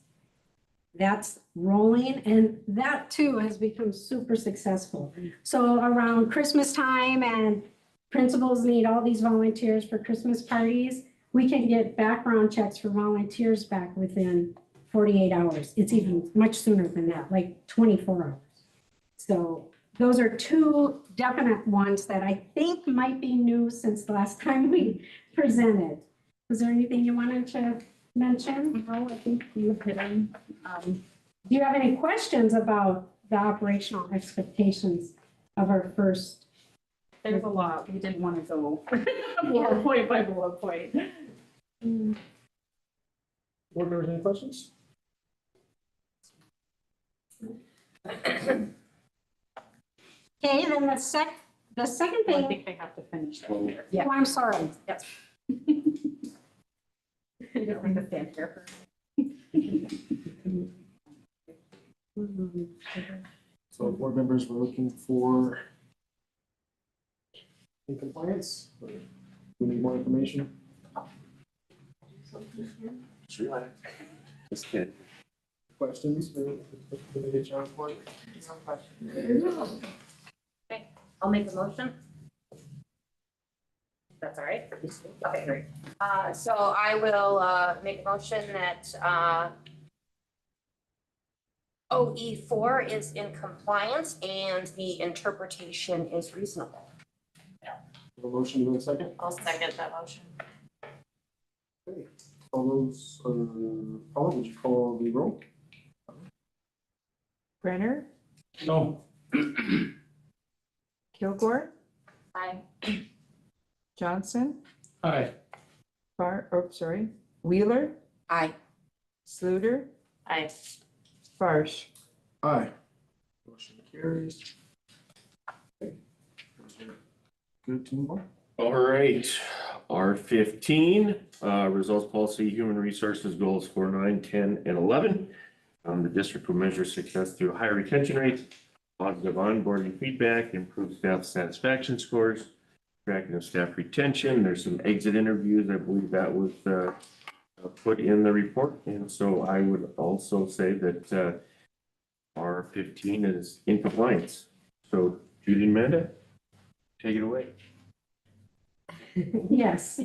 That's rolling, and that too has become super successful. So around Christmas time, and principals need all these volunteers for Christmas parties, we can get background checks for volunteers back within 48 hours. It's even much sooner than that, like 24 hours. So those are 2 definite ones that I think might be new since the last time we presented. Was there anything you wanted to mention? No, I think you hit them. Do you have any questions about the operational expectations of our first? There's a lot. We didn't want to go bullet point by bullet point. Board members, any questions? Okay, then the second I thing, think they have to finish that. oh, I'm sorry. Yes. You don't need to stand here So board members, we're looking for in compliance. Or do we need more information? Just kidding. Questions for the HR report? I'll make a motion. That's all right? Okay, great. So I will make a motion that OE4 is in compliance and the interpretation is reasonable. A motion, do a second? I'll second that motion. Okay. All those, Paula, would you call the roll? Brenner, No. Kilgore, Aye. Johnson, Aye. Wheeler, Aye. Sluter, Aye. Farsh. Aye. Motion carries. Okay. Good to move on. All right, R15, results policy, human resources goals for 9, 10, and 11. The district will measure success through higher retention rates, positive onboarding feedback, improved staff satisfaction scores, tracking of staff retention. There's some exit interviews. I believe that was put in the report. And so I would also say that R15 is in compliance. So Judy and Amanda, take it away. Yes.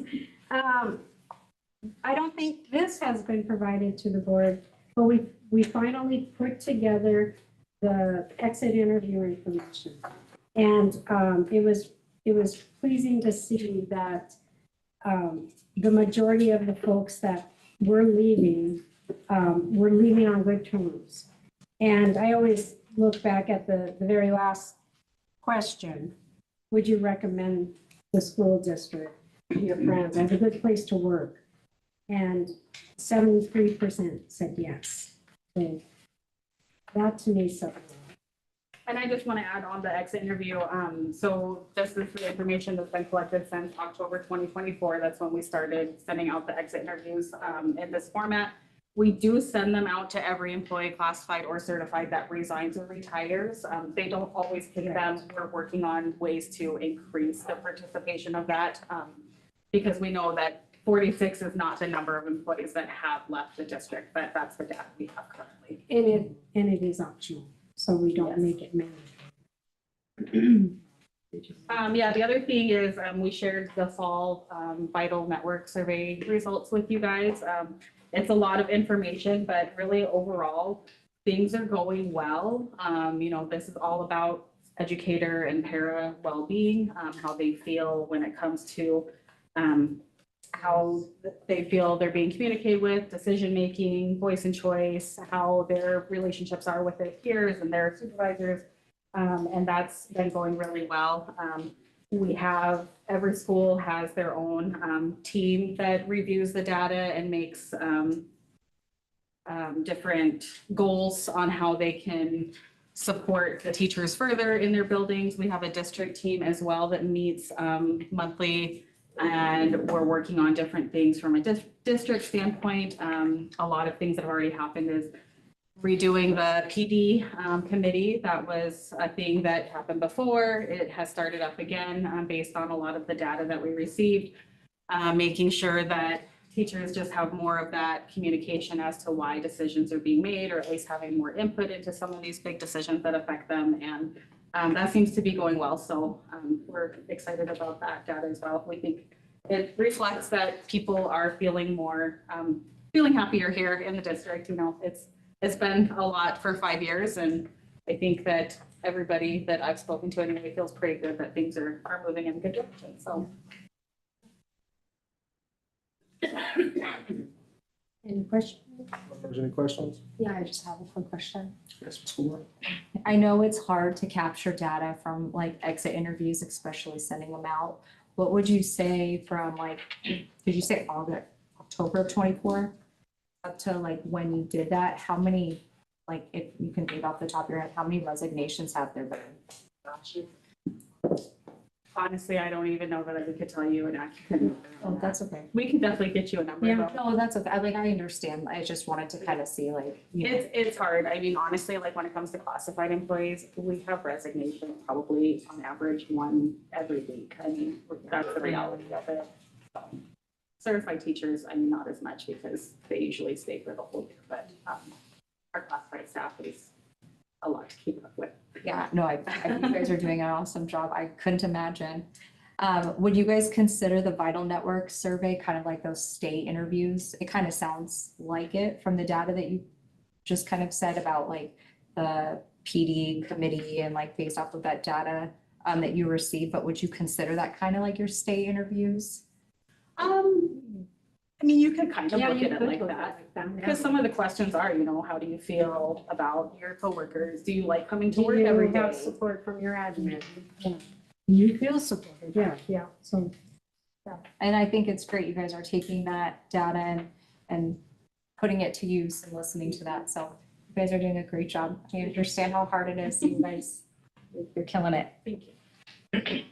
I don't think this has been provided to the board, but we finally put together the exit interview information. And it was pleasing to see that the majority of the folks that were leaving on good terms. And I always look back at the very last question. Would you recommend the school district to your friends as a good place to work? And 73% said yes. So that to me, so. And I just want to add on the exit interview. So this is the information that's been collected since October 2024. That's when we started sending out the exit interviews in this format. We do send them out to every employee, classified or certified, that resigns or retires. They don't always take them. We're working on ways to increase the participation of that because we know that 46 is not the number of employees that have left the district, but that's the data we have currently. And it is optional, so we don't Yes. make it mandatory. Yeah, the other thing is, we shared the fall, Vital Network survey results with you guys. It's a lot of information, but really overall, things are going well. This is all about educator and para well-being, how they feel when it comes to, how they feel they're being communicated with, decision-making, voice and choice, how their relationships are with their peers and their supervisors. And that's been going really well. We have, every school has their own team that reviews the data and makes different goals on how they can support the teachers further in their buildings. We have a district team as well that meets monthly, and we're working on different things from a district standpoint. A lot of things that have already happened is redoing the PD committee. That was a thing that happened before. It has started up again based on a lot of the data that we received. Making sure that teachers just have more of that communication as to why decisions are being made, or at least having more input into some of these big decisions that affect them. And that seems to be going well. So we're excited about that data as well. We think it reflects that people are feeling more, feeling happier here in the district. It's been a lot for 5 years, and I think that everybody that I've spoken to anyway feels pretty good that things are moving in a good direction, so. Any questions? Members, any questions? Yeah, I just have a quick question. Yes, Ms. Moore? I know it's hard to capture data from like exit interviews, especially sending them out. What would you say from like, did you say October of 24? Up to like when you did that, how many, like if you can think off the top of your head, how many resignations have there been? Honestly, I don't even know that I could tell you, and I can. Oh, that's okay. We can definitely get you a number. Yeah, though. no, that's okay. I understand. I just wanted to kind of see like, It's hard. I mean, honestly, like when it comes to classified employees, we have resignation probably on average one every week. I mean, that's the reality of it. Certified teachers, I mean, not as much because they usually stay for the whole year, but our classified staff is a lot to keep up with. yeah, no, I think you guys are doing an awesome job. I couldn't imagine. Would you guys consider the Vital Network survey kind of like those state interviews? It kind of sounds like it from the data that you just kind of said about like the PD committee and like based off of that data that you received, but would you consider that kind of like your state interviews? I mean, you could kind of Yeah, look you at it could like look that. at it. Because some of the questions are, how do you feel about your coworkers? Do you like coming to Do work you every have day? support from your admin? Yeah. You feel supported, yeah, so. And I think it's great you guys are taking that data and putting it to use and listening to that. So you guys are doing a great job. I understand how hard it is. You guys, you're killing it. Thank you.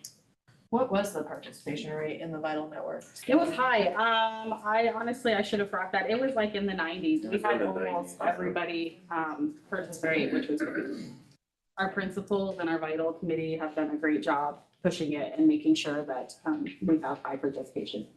What was the participation rate in the Vital Network? It was high. I should have brought that. It was like in the 90s. We had almost everybody participate, which was great. Our principals and our Vital committee have done a great job pushing it and making sure that we have high participation.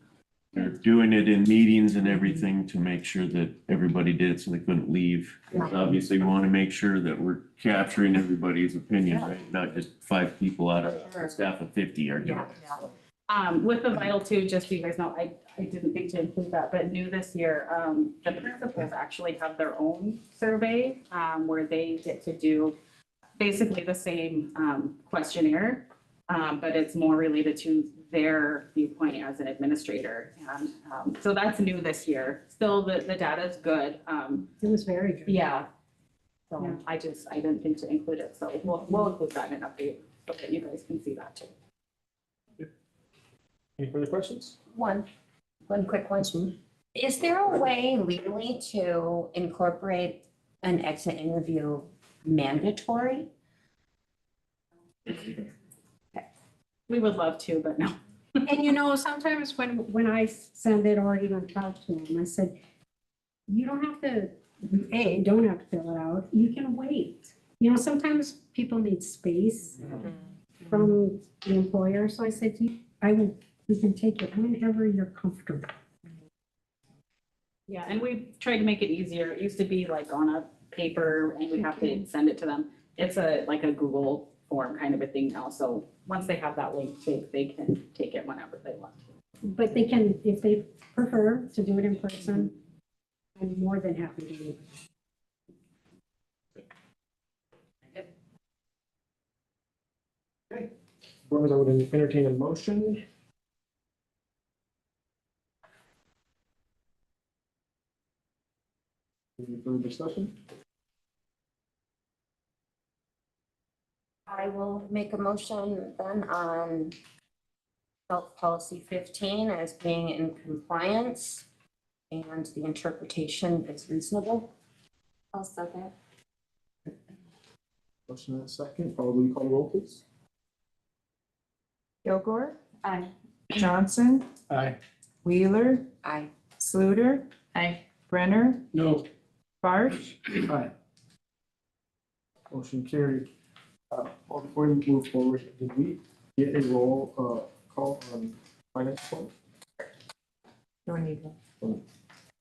They're doing it in meetings and everything to make sure that everybody did it so they couldn't leave. Obviously, we want to make sure that we're capturing everybody's opinion, right? Not just 5 people out of a staff of 50 are doing it. With the Vital too, just so you guys know, I didn't think to include that, but new this year, the principals actually have their own survey where they get to do basically the same questionnaire, but it's more related to their viewpoint as an administrator. And so that's new this year. Still, the data is good. It was very good. Yeah. So Yeah. I didn't think to include it. So we'll include that in an update so that you guys can see that too. Any further questions? One quick one. Ms. Moore? Is there a way legally to incorporate an exit interview mandatory? We would love to, but no. And you know, sometimes when I send it or even talk to them, I said, you don't have to, don't have to fill it out. You can wait. You know, sometimes people need space from the employer. So I said, we can take it whenever you're comfortable. Yeah, and we tried to make it easier. It used to be like on a paper and we have to send it to them. It's like a Google form kind of a thing now. So once they have that link, they can take it whenever they want. But they can, if they prefer to do it in person, I'm more than happy to do it. Board members, I would entertain a motion. Any further discussion? I will make a motion then on health policy 15 as being in compliance and the interpretation is reasonable. I'll second. Motion and a second. Will you call the roll, please? Kilgore, Aye. Johnson, Aye. Wheeler, Aye. Sluter, Aye. Brenner, No. Barth, Aye. Motion carried. Well, before we move forward, did we get a roll call on finance one? don't need one.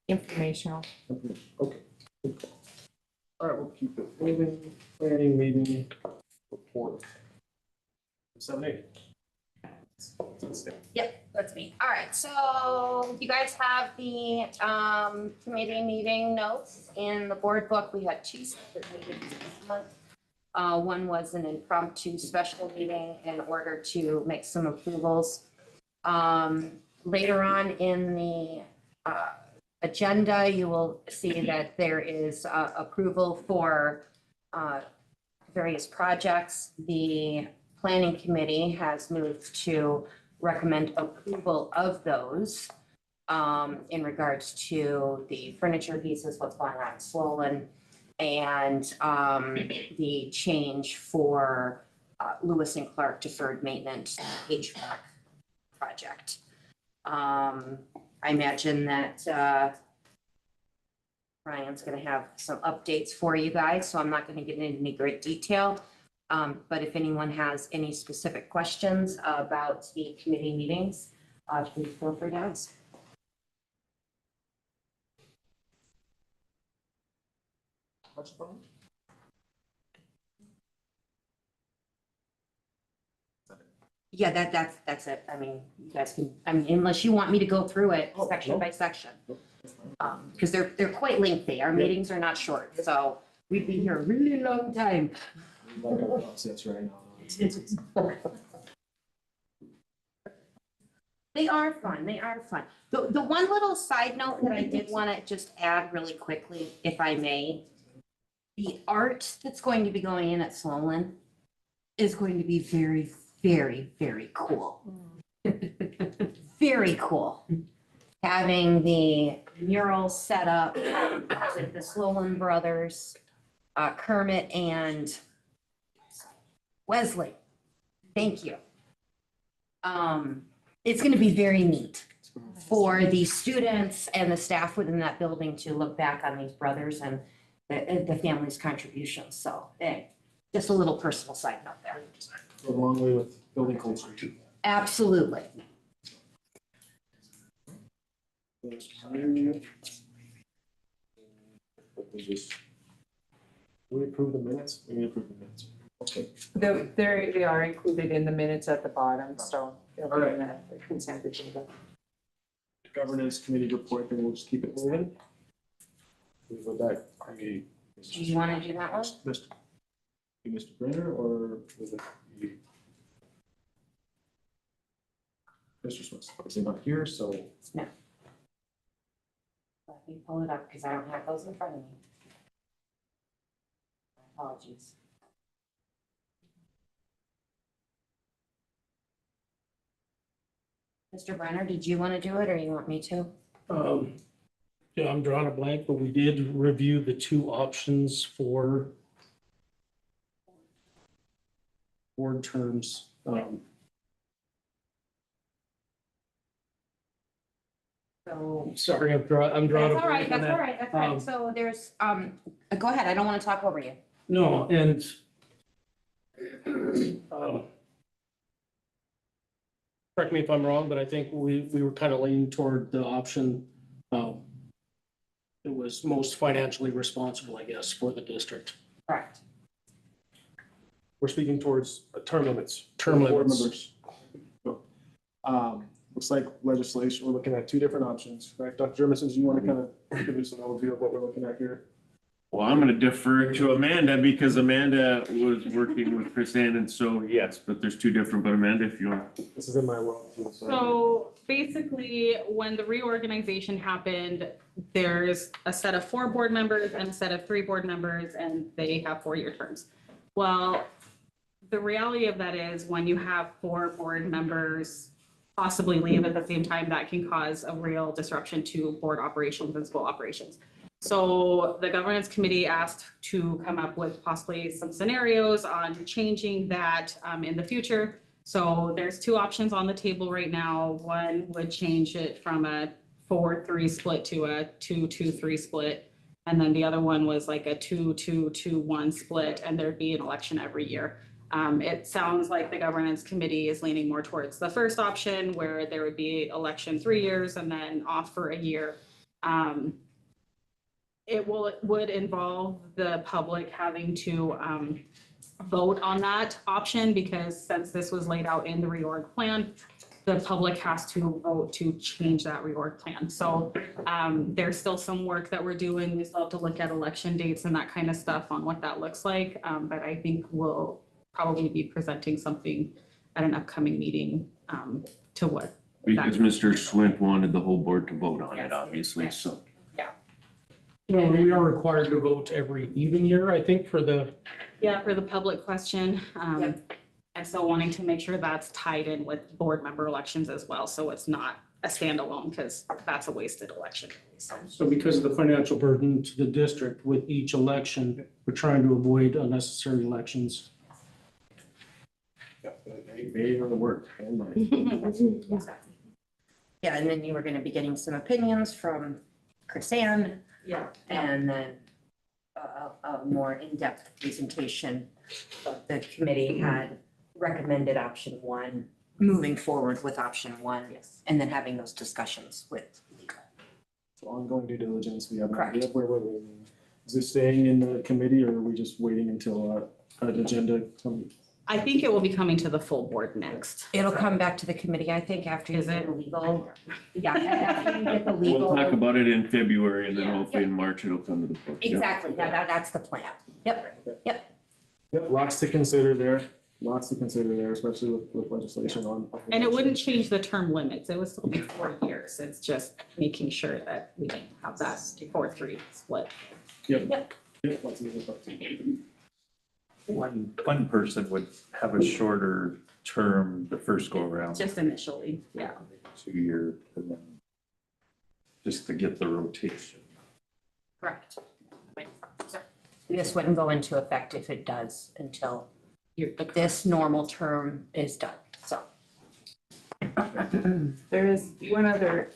Informational. Okay. Good call. All right, we'll keep it moving. Planning meeting report. 7A. Yep, that's me. All right, so you guys have the committee meeting notes in the board book. We had two separate meetings this month. One was an impromptu special meeting in order to make some approvals. Later on in the agenda, you will see that there is approval for various projects. The planning committee has moved to recommend approval of those in regards to the furniture pieces, what's going on in Swollen, and the change for Lewis and Clark deferred maintenance HVAC project. I imagine that Ryan's gonna have some updates for you guys, so I'm not gonna get into any great detail. But if anyone has any specific questions about the committee meetings, please feel free to ask. Yeah, that's it. I mean, you guys can, I mean, unless you want me to go through it section by section. Because they're quite lengthy. Our meetings are not short, so we'd be here a really long time. Like our process right now. They are fun. They are fun. The one little side note that I did want to just add really quickly, if I may, the art that's going to be going in at Sloan is going to be very, very, very cool. Very cool. Having the mural set up with the Sloan brothers, Kermit and Wesley. Thank you. It's going to be very neat for the students and the staff within that building to look back on these brothers and the family's contributions. So, just a little personal side note there. Go a long way with building culture too. Absolutely. We approve the minutes? We approve the minutes. Okay. They are included in the minutes at the bottom, so they'll be in the consent agenda. Governance committee report, then we'll just keep it moving. We go back. Do you want to do that one? Mr. Brenner or was it you? Mr. Smith, obviously not here, so. No. Let me pull it up because I don't have those in front of me. Apologies. Mr. Brenner, did you want to do it or you want me to? Yeah, I'm drawing a blank, but we did review the two options for board terms. So. Sorry, I'm drawing That's a all right, blank on that's all that. right, that's all right. So there's, go ahead, I don't want to talk over you. No, and correct me if I'm wrong, but I think we were kind of leaning toward the option it was most financially responsible, I guess, for the district. Correct. We're speaking towards term limits. Term Board limits. members. Looks like legislation, we're looking at two different options, right? Dr. Jemison, do you want to kind of give us an overview of what we're looking at here? Well, I'm gonna defer to Amanda because Amanda was working with Chris Ann, and so yes, but there's two different, but Amanda, if you want. This is in my world. Too, So basically, when the reorganization happened, there's a set of 4 board members and a set of 3 board members, and they have 4-year terms. Well, the reality of that is when you have 4 board members possibly leave at the same time, that can cause a real disruption to board operations and school operations. So the governance committee asked to come up with possibly some scenarios on changing that in the future. So there's 2 options on the table right now. One would change it from a 4-3 split to a 2-2-3 split. And then the other one was like a 2-2-2-1 split, and there'd be an election every year. It sounds like the governance committee is leaning more towards the first option, where there would be election 3 years and then off for a year. It would involve the public having to vote on that option, because since this was laid out in the reorg plan, the public has to vote to change that reorg plan. So there's still some work that we're doing. We still have to look at election dates and that kind of stuff on what that looks like. But I think we'll probably be presenting something at an upcoming meeting to what. Because Mr. Swint wanted the whole board to vote on it, obviously, so. Well, we are required to vote every even year, I think, for the, Yeah, for the public question. And so wanting to make sure that's tied in with board member elections as well. So it's not a standalone, because that's a wasted election. so because of the financial burden to the district with each election, we're trying to avoid unnecessary elections. They are the work. Yeah, and then you were gonna be getting some opinions from Chris Ann. Yeah. And then a more in-depth presentation. The committee had recommended option 1, moving forward with option 1. Yes. And then having those discussions with legal. So ongoing due diligence, we have no Correct. idea where we're moving. Is this staying in the committee, or are we just waiting until an agenda comes? I think it will be coming to the full board next. It'll come back to the committee, I think, after you Is get it? the legal. Yeah, after you get the legal. We'll talk about it in February, and then Yeah. hopefully in March it'll come to the board. Yeah. Exactly, that's the plan. Yep. Yep, lots to consider there, especially with legislation on. And it wouldn't change the term limits. It would still be 4 years. It's just making sure that we don't have that 4-3 split. Yep. Yep. Yep, lots of different- One person would have a shorter term the first go around. Just initially, yeah. 2 year, and then just to get the rotation. Correct. This wouldn't go into effect if it does until this normal term is done, so. There is one other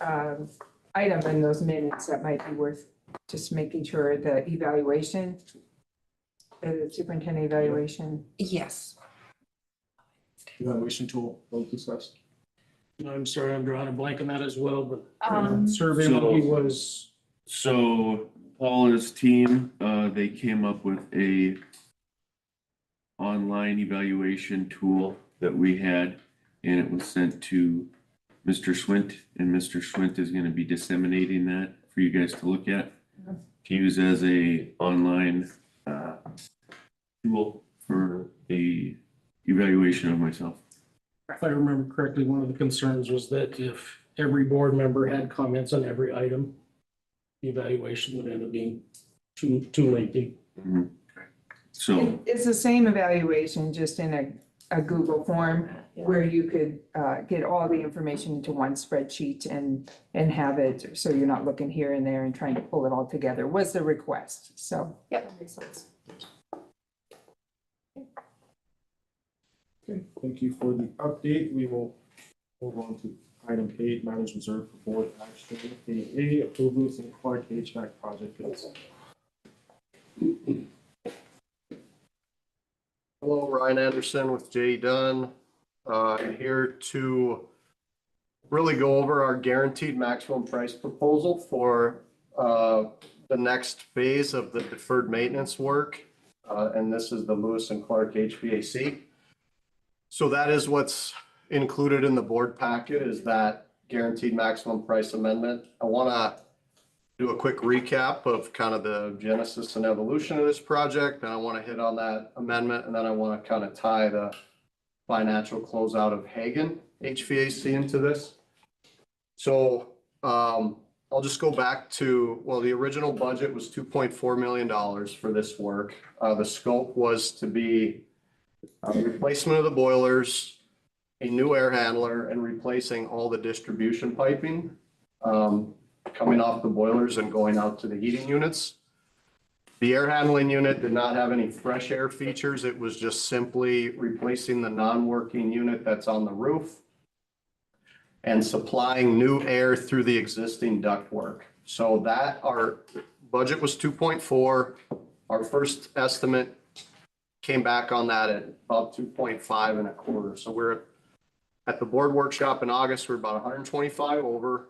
item in those minutes that might be worth just making sure, the evaluation, the superintendent evaluation. Yes. Evaluation tool, we'll discuss. I'm sorry, I'm drawing a blank on that as well, but Survey So- Monkey was, So Paul and his team, they came up with a online evaluation tool that we had, and it was sent to Mr. Swint, and Mr. Swint is gonna be disseminating that for you guys to look at, to use as a online tool for the evaluation of myself. if I remember correctly, one of the concerns was that if every board member had comments on every item, the evaluation would end up being too lengthy. So, It's the same evaluation, just in a Google form where you could get all the information into one spreadsheet and have it, so you're not looking here and there and trying to pull it all together, was the request, so. Yep, that makes sense. Okay, thank you for the update. We will move on to item 8, matters reserved for board action. A, approve Lewis and Clark HVAC project bids. Hello, Ryan Anderson with J Dunn. Here to really go over our guaranteed maximum price proposal for the next phase of the deferred maintenance work. And this is the Lewis and Clark HVAC. So that is what's included in the board packet, is that guaranteed maximum price amendment. I want to do a quick recap of kind of the genesis and evolution of this project. And I want to hit on that amendment, and then I want to kind of tie the financial closeout of Hagen HVAC into this. So I'll just go back to, well, the original budget was $2.4 million for this work. The scope was to be replacement of the boilers, a new air handler, and replacing all the distribution piping coming off the boilers and going out to the heating units. The air handling unit did not have any fresh air features. It was just simply replacing the non-working unit that's on the roof and supplying new air through the existing ductwork. So that, our budget was 2.4. Our first estimate came back on that at about 2.5 and a quarter. So we're at the board workshop in August, we're about 125 over.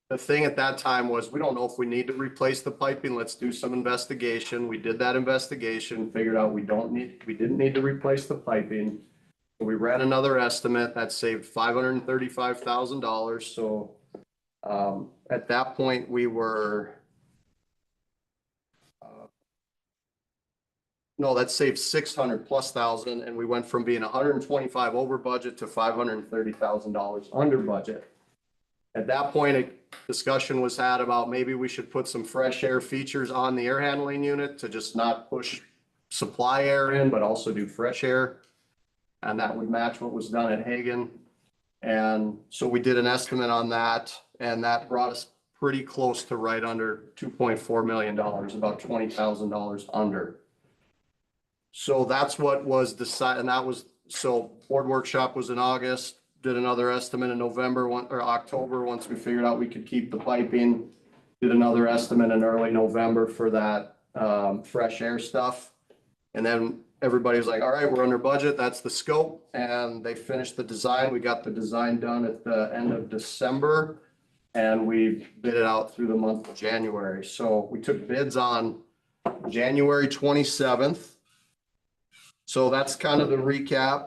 The thing at that time was, we don't know if we need to replace the piping. Let's do some investigation. We did that investigation, figured out we didn't need to replace the piping. We ran another estimate that saved $535,000. So at that point we were, no, that saved 600 plus thousand, and we went from being 125 over budget to $530,000 under budget. At that point, a discussion was had about maybe we should put some fresh air features on the air handling unit to just not push supply air in, but also do fresh air. And that would match what was done at Hagen. And so we did an estimate on that, and that brought us pretty close to right under $2.4 million, about $20,000 under. So that's what was decided, and that was, so board workshop was in August. Did another estimate in November or October, once we figured out we could keep the piping. Did another estimate in early November for that fresh air stuff. And then everybody was like, all right, we're under budget. That's the scope. And they finished the design. We got the design done at the end of December, and we bid it out through the month of January. So we took bids on January 27th. So that's kind of the recap.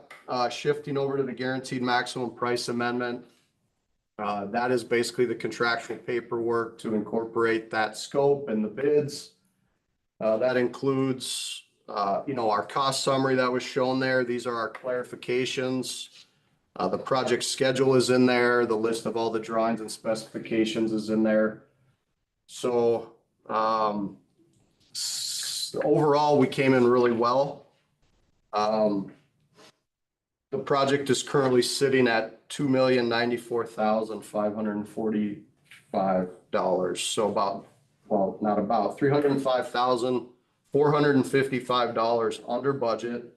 Shifting over to the guaranteed maximum price amendment. That is basically the contractual paperwork to incorporate that scope and the bids. That includes, our cost summary that was shown there. These are our clarifications. The project schedule is in there. The list of all the drawings and specifications is in there. So overall, we came in really well. The project is currently sitting at $2,094,545. So about $305,455 under budget.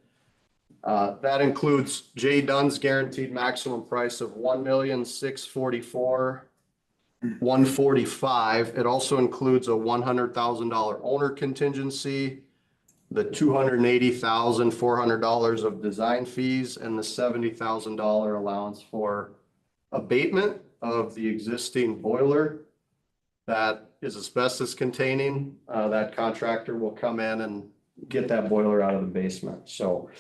That includes J Dunn's guaranteed maximum price of $1,644,145. It also includes a $100,000 owner contingency, the $280,400 of design fees, and the $70,000 allowance for abatement of the existing boiler that is asbestos containing. That contractor will come in and get that boiler out of the basement. So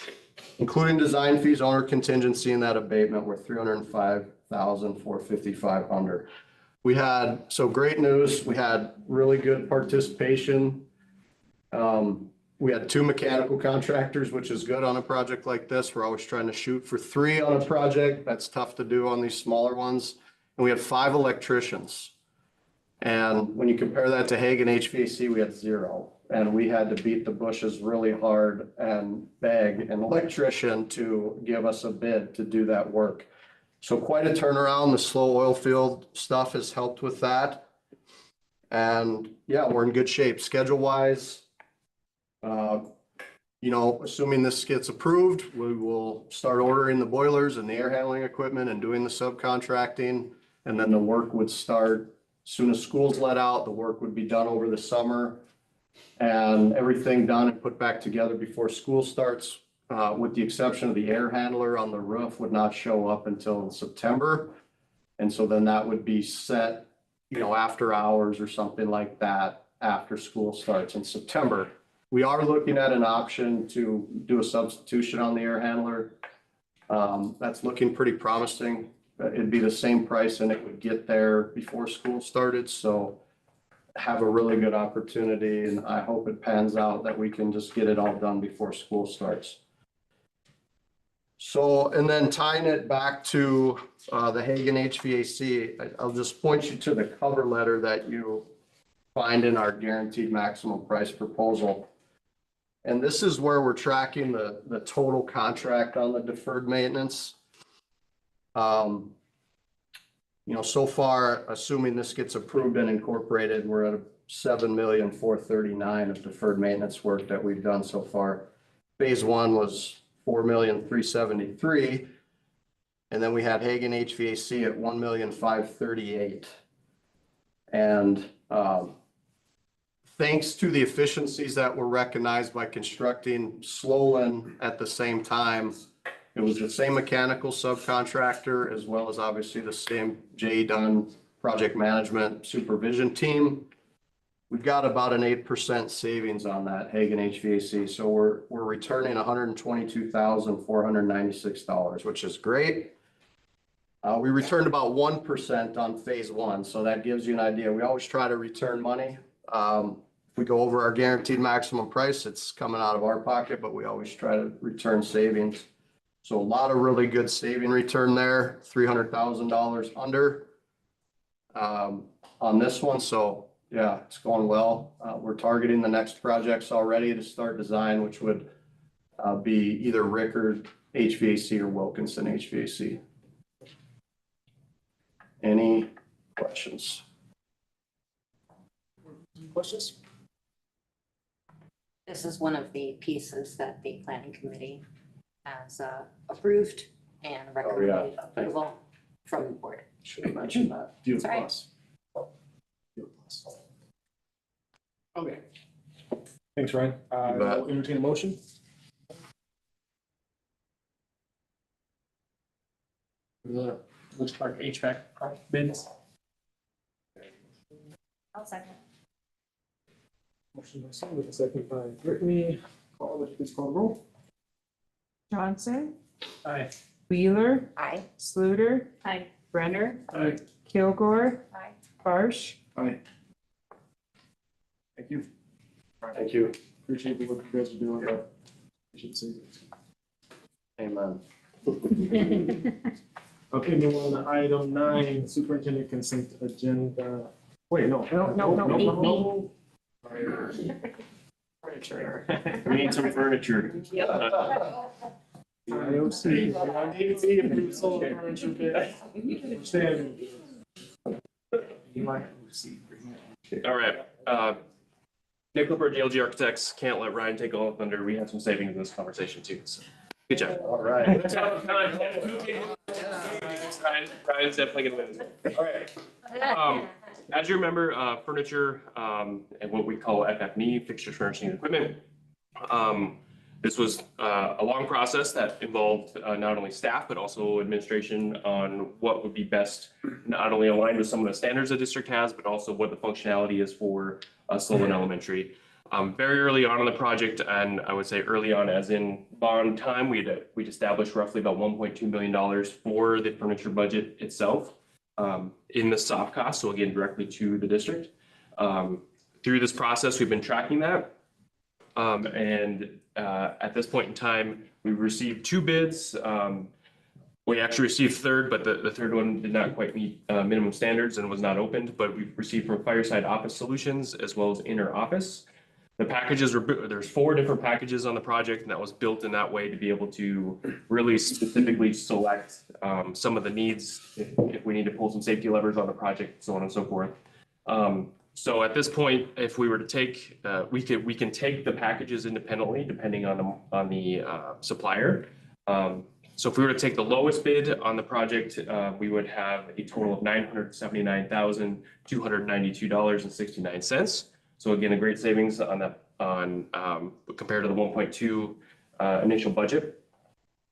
including design fees, owner contingency, and that abatement, we're $305,455 under. We had, so great news. We had really good participation. We had 2 mechanical contractors, which is good on a project like this. We're always trying to shoot for 3 on a project. That's tough to do on these smaller ones. And we had 5 electricians. And when you compare that to Hagen HVAC, we had 0. and we had to beat the bushes really hard and beg an electrician to give us a bid to do that work. So quite a turnaround. The slow oil field stuff has helped with that. And yeah, we're in good shape schedule wise. You know, assuming this gets approved, we will start ordering the boilers and the air handling equipment and doing the subcontracting. And then the work would start as soon as school's let out. The work would be done over the summer and everything done and put back together before school starts, with the exception of the air handler on the roof would not show up until September. And so then that would be set, you know, after hours or something like that after school starts in September. We are looking at an option to do a substitution on the air handler. That's looking pretty promising. It'd be the same price and it would get there before school started. So have a really good opportunity and I hope it pans out that we can just get it all done before school starts. So, and then tying it back to the Hagen HVAC, I'll just point you to the cover letter that you find in our guaranteed maximum price proposal. And this is where we're tracking the total contract on the deferred maintenance. You know, so far, assuming this gets approved and incorporated, we're at $7,439,000 of deferred maintenance work that we've done so far. Phase one was $4,373,000. And then we had Hagen HVAC at $1,538,000. And thanks to the efficiencies that were recognized by constructing Slolan at the same time, it was the same mechanical subcontractor as well as obviously the same J. Dunn project management supervision team. We've got about an 8% savings on that Hagen HVAC. So we're returning $122,496, which is great. We returned about 1% on phase one. So that gives you an idea. We always try to return money. If we go over our guaranteed maximum price, it's coming out of our pocket, but we always try to return savings. So a lot of really good saving return there, $300,000 under on this one. So yeah, it's going well. We're targeting the next projects already to start design, which would be either Rickard HVAC or Wilkinson HVAC. Any questions? Questions? This is one of the pieces that the planning committee has approved and recommended approval from the board. Should have mentioned that. Deal Sorry. plus. Okay. Thanks, Ryan. I'll entertain a motion. The Woods Park HVAC bids. I'll second. Motion by Sam with a second by Brittany. Please call the roll. Johnson, Aye. Wheeler, Aye. Sluter, Aye. Brenner, Aye. Kilgore, Aye. Barsh. Aye. Thank you. Thank you. Appreciate the work you guys are doing. I should say this. Amen. Okay, move on to item 9, superintendent consent agenda. Wait, no. No. Furniture. We need some furniture. IOC, IDC approved solar furniture bid. Standing. All right, Nick Lippert, DLG Architects, can't let Ryan take all thunder. We have some savings in this conversation too, so good job. All right. Ryan's definitely gonna win. All right. As you remember, furniture, and what we call FF&E, fixtures, furnishing, and equipment. This was a long process that involved not only staff, but also administration on what would be best, not only aligned with some of the standards the district has, but also what the functionality is for Slolan Elementary. Very early on in the project, and I would say early on as in bond time, we'd established roughly about $1.2 million for the furniture budget itself in the soft cost, so again, directly to the district. Through this process, we've been tracking that. At this point in time, we received 2 bids. We actually received third, but the third one did not quite meet minimum standards and was not opened, but we've received from Fireside Office Solutions as well as Inner Office. The packages were, there's 4 different packages on the project, and that was built in that way to be able to really specifically select some of the needs if we need to pull some safety levers on the project, so on and so forth. So at this point, if we were to take, we can take the packages independently depending on the supplier. So if we were to take the lowest bid on the project, we would have a total of $979,292.69. So again, a great savings on that, compared to the 1.2 initial budget.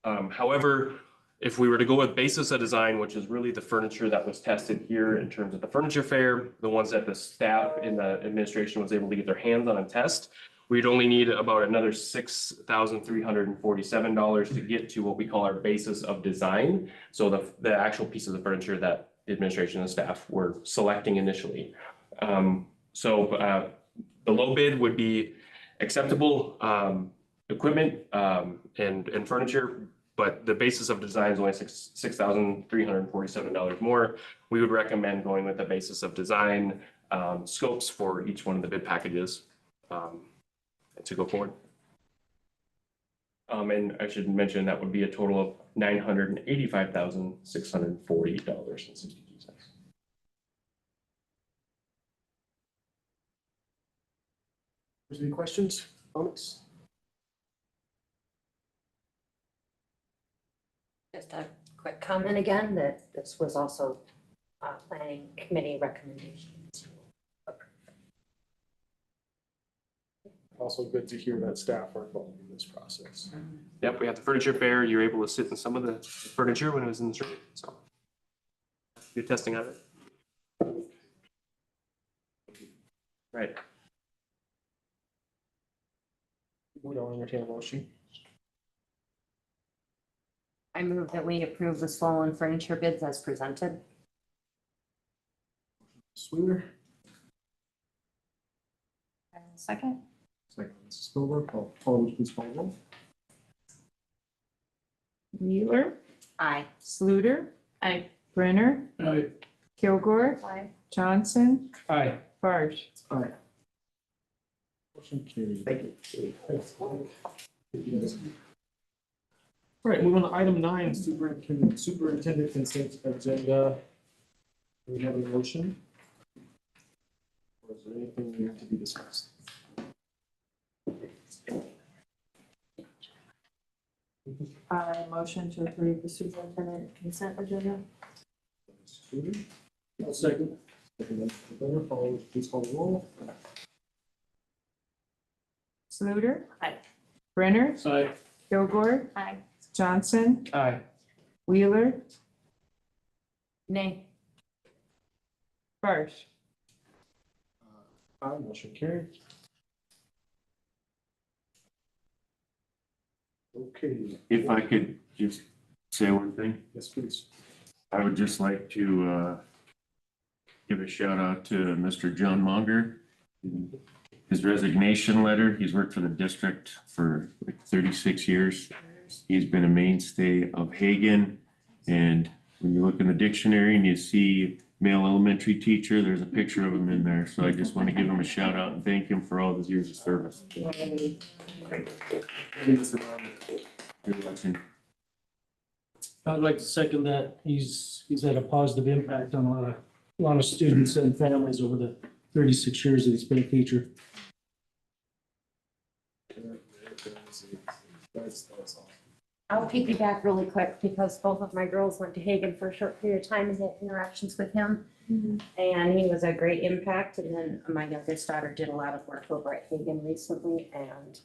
However, if we were to go with basis of design, which is really the furniture that was tested here in terms of the furniture fair, the ones that the staff in the administration was able to get their hands on and test, we'd only need about another $6,347 to get to what we call our basis of design. So the actual piece of the furniture that the administration and staff were selecting initially. The low bid would be acceptable equipment and furniture, but the basis of design is only $6,347 more. We would recommend going with the basis of design scopes for each one of the bid packages to go forward. And I should mention that would be a total of $985,640.62. Any questions, comments? Just a quick comment again, that this was also planning committee recommendations. Also good to hear that staff are involved in this process. Yep, we had the furniture fair. You're able to sit in some of the furniture when it was in the street. So good testing of it. Right. We don't entertain a motion. I move that we approve the swollen furniture bids as presented. Sweeter, Second? second, Mrs. Silver, Paul, please call the roll. Wheeler, Aye. Sluter. Aye. Brenner, Aye. Kilgore, Aye. Johnson, Aye. Barge. Aye. Motion carried. Thank you. All right, moving on to item 9, superintendent consent agenda. Do we have a motion? Or is there anything we have to be discussed? I motion to approve the superintendent consent agenda. I'll second. Paul, please call the roll. Sluter. Aye. Brenner, Aye. Kilgore, Aye. Johnson, Aye. Wheeler, Nay. Barge. Aye, motion carried. Okay, If I could just say one thing, yes, please. I would just like to give a shout out to Mr. John Monger. His resignation letter, he's worked for the district for like 36 years. He's been a mainstay of Hagen. And when you look in the dictionary and you see male elementary teacher, there's a picture of him in there. So I just want to give him a shout out and thank him for all his years of service. You're watching. I'd like to second that. He's had a positive impact on a lot of students and families over the 36 years that he's been a teacher. That's awesome. I'll piggyback really quick because both of my girls went to Hagen for a short period of time and had interactions with him. And he was a great impact. And then my youngest daughter did a lot of work over at Hagen recently, and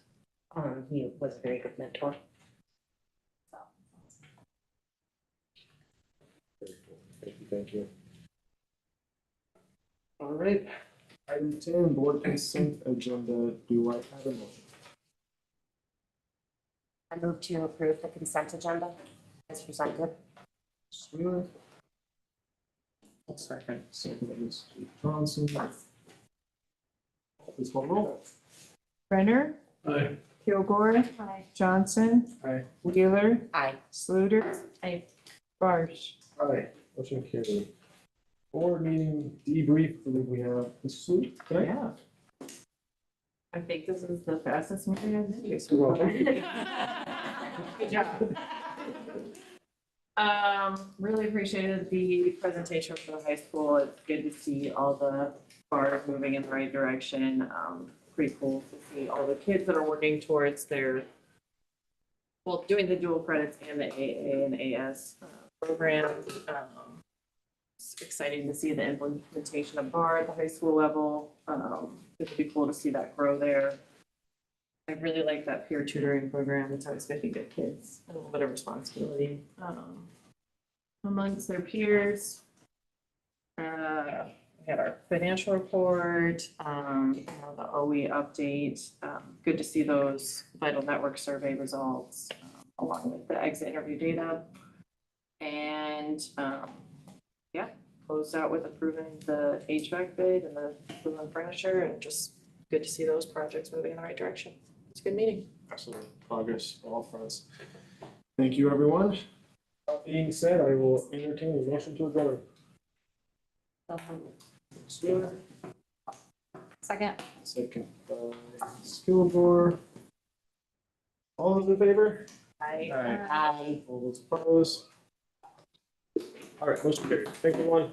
he was a very good mentor. Thank you. All right, item 10, board consent agenda. Do I have a motion? I move to approve the consent agenda as presented. Sweeter. Second. Second, Ms. Johnson. Please call the roll. Brenner, Aye. Kilgore, Aye. Johnson, Aye. Wheeler, Aye. Sluter, Aye. Barge. Aye. Motion carried. Board meeting debrief, I believe we have Ms. Sloot. Yeah. I think this is the fastest meeting I've been to so far. Good job. Really appreciated the presentation for the high school. It's good to see all the bars moving in the right direction. Pretty cool to see all the kids that are working towards their, well, doing the dual credits and the AA and AS program. It's exciting to see the implementation of bar at the high school level. It'd be cool to see that grow there. I really like that peer tutoring program. It's always good to give kids a little bit of responsibility amongst their peers. We had our financial report, the OE update. Good to see those Vital Network survey results along with the exit interview data. And yeah, closed out with approving the HVAC bid and the food and furniture, and just good to see those projects moving in the right direction. It's a good meeting. Excellent progress on all fronts. Thank you, everyone. That being said, I will entertain a motion to adjourn. Stewart, Second. second, Skillboard. All those in favor? Aye. All those opposed? All right, motion carried. Thank you, everyone.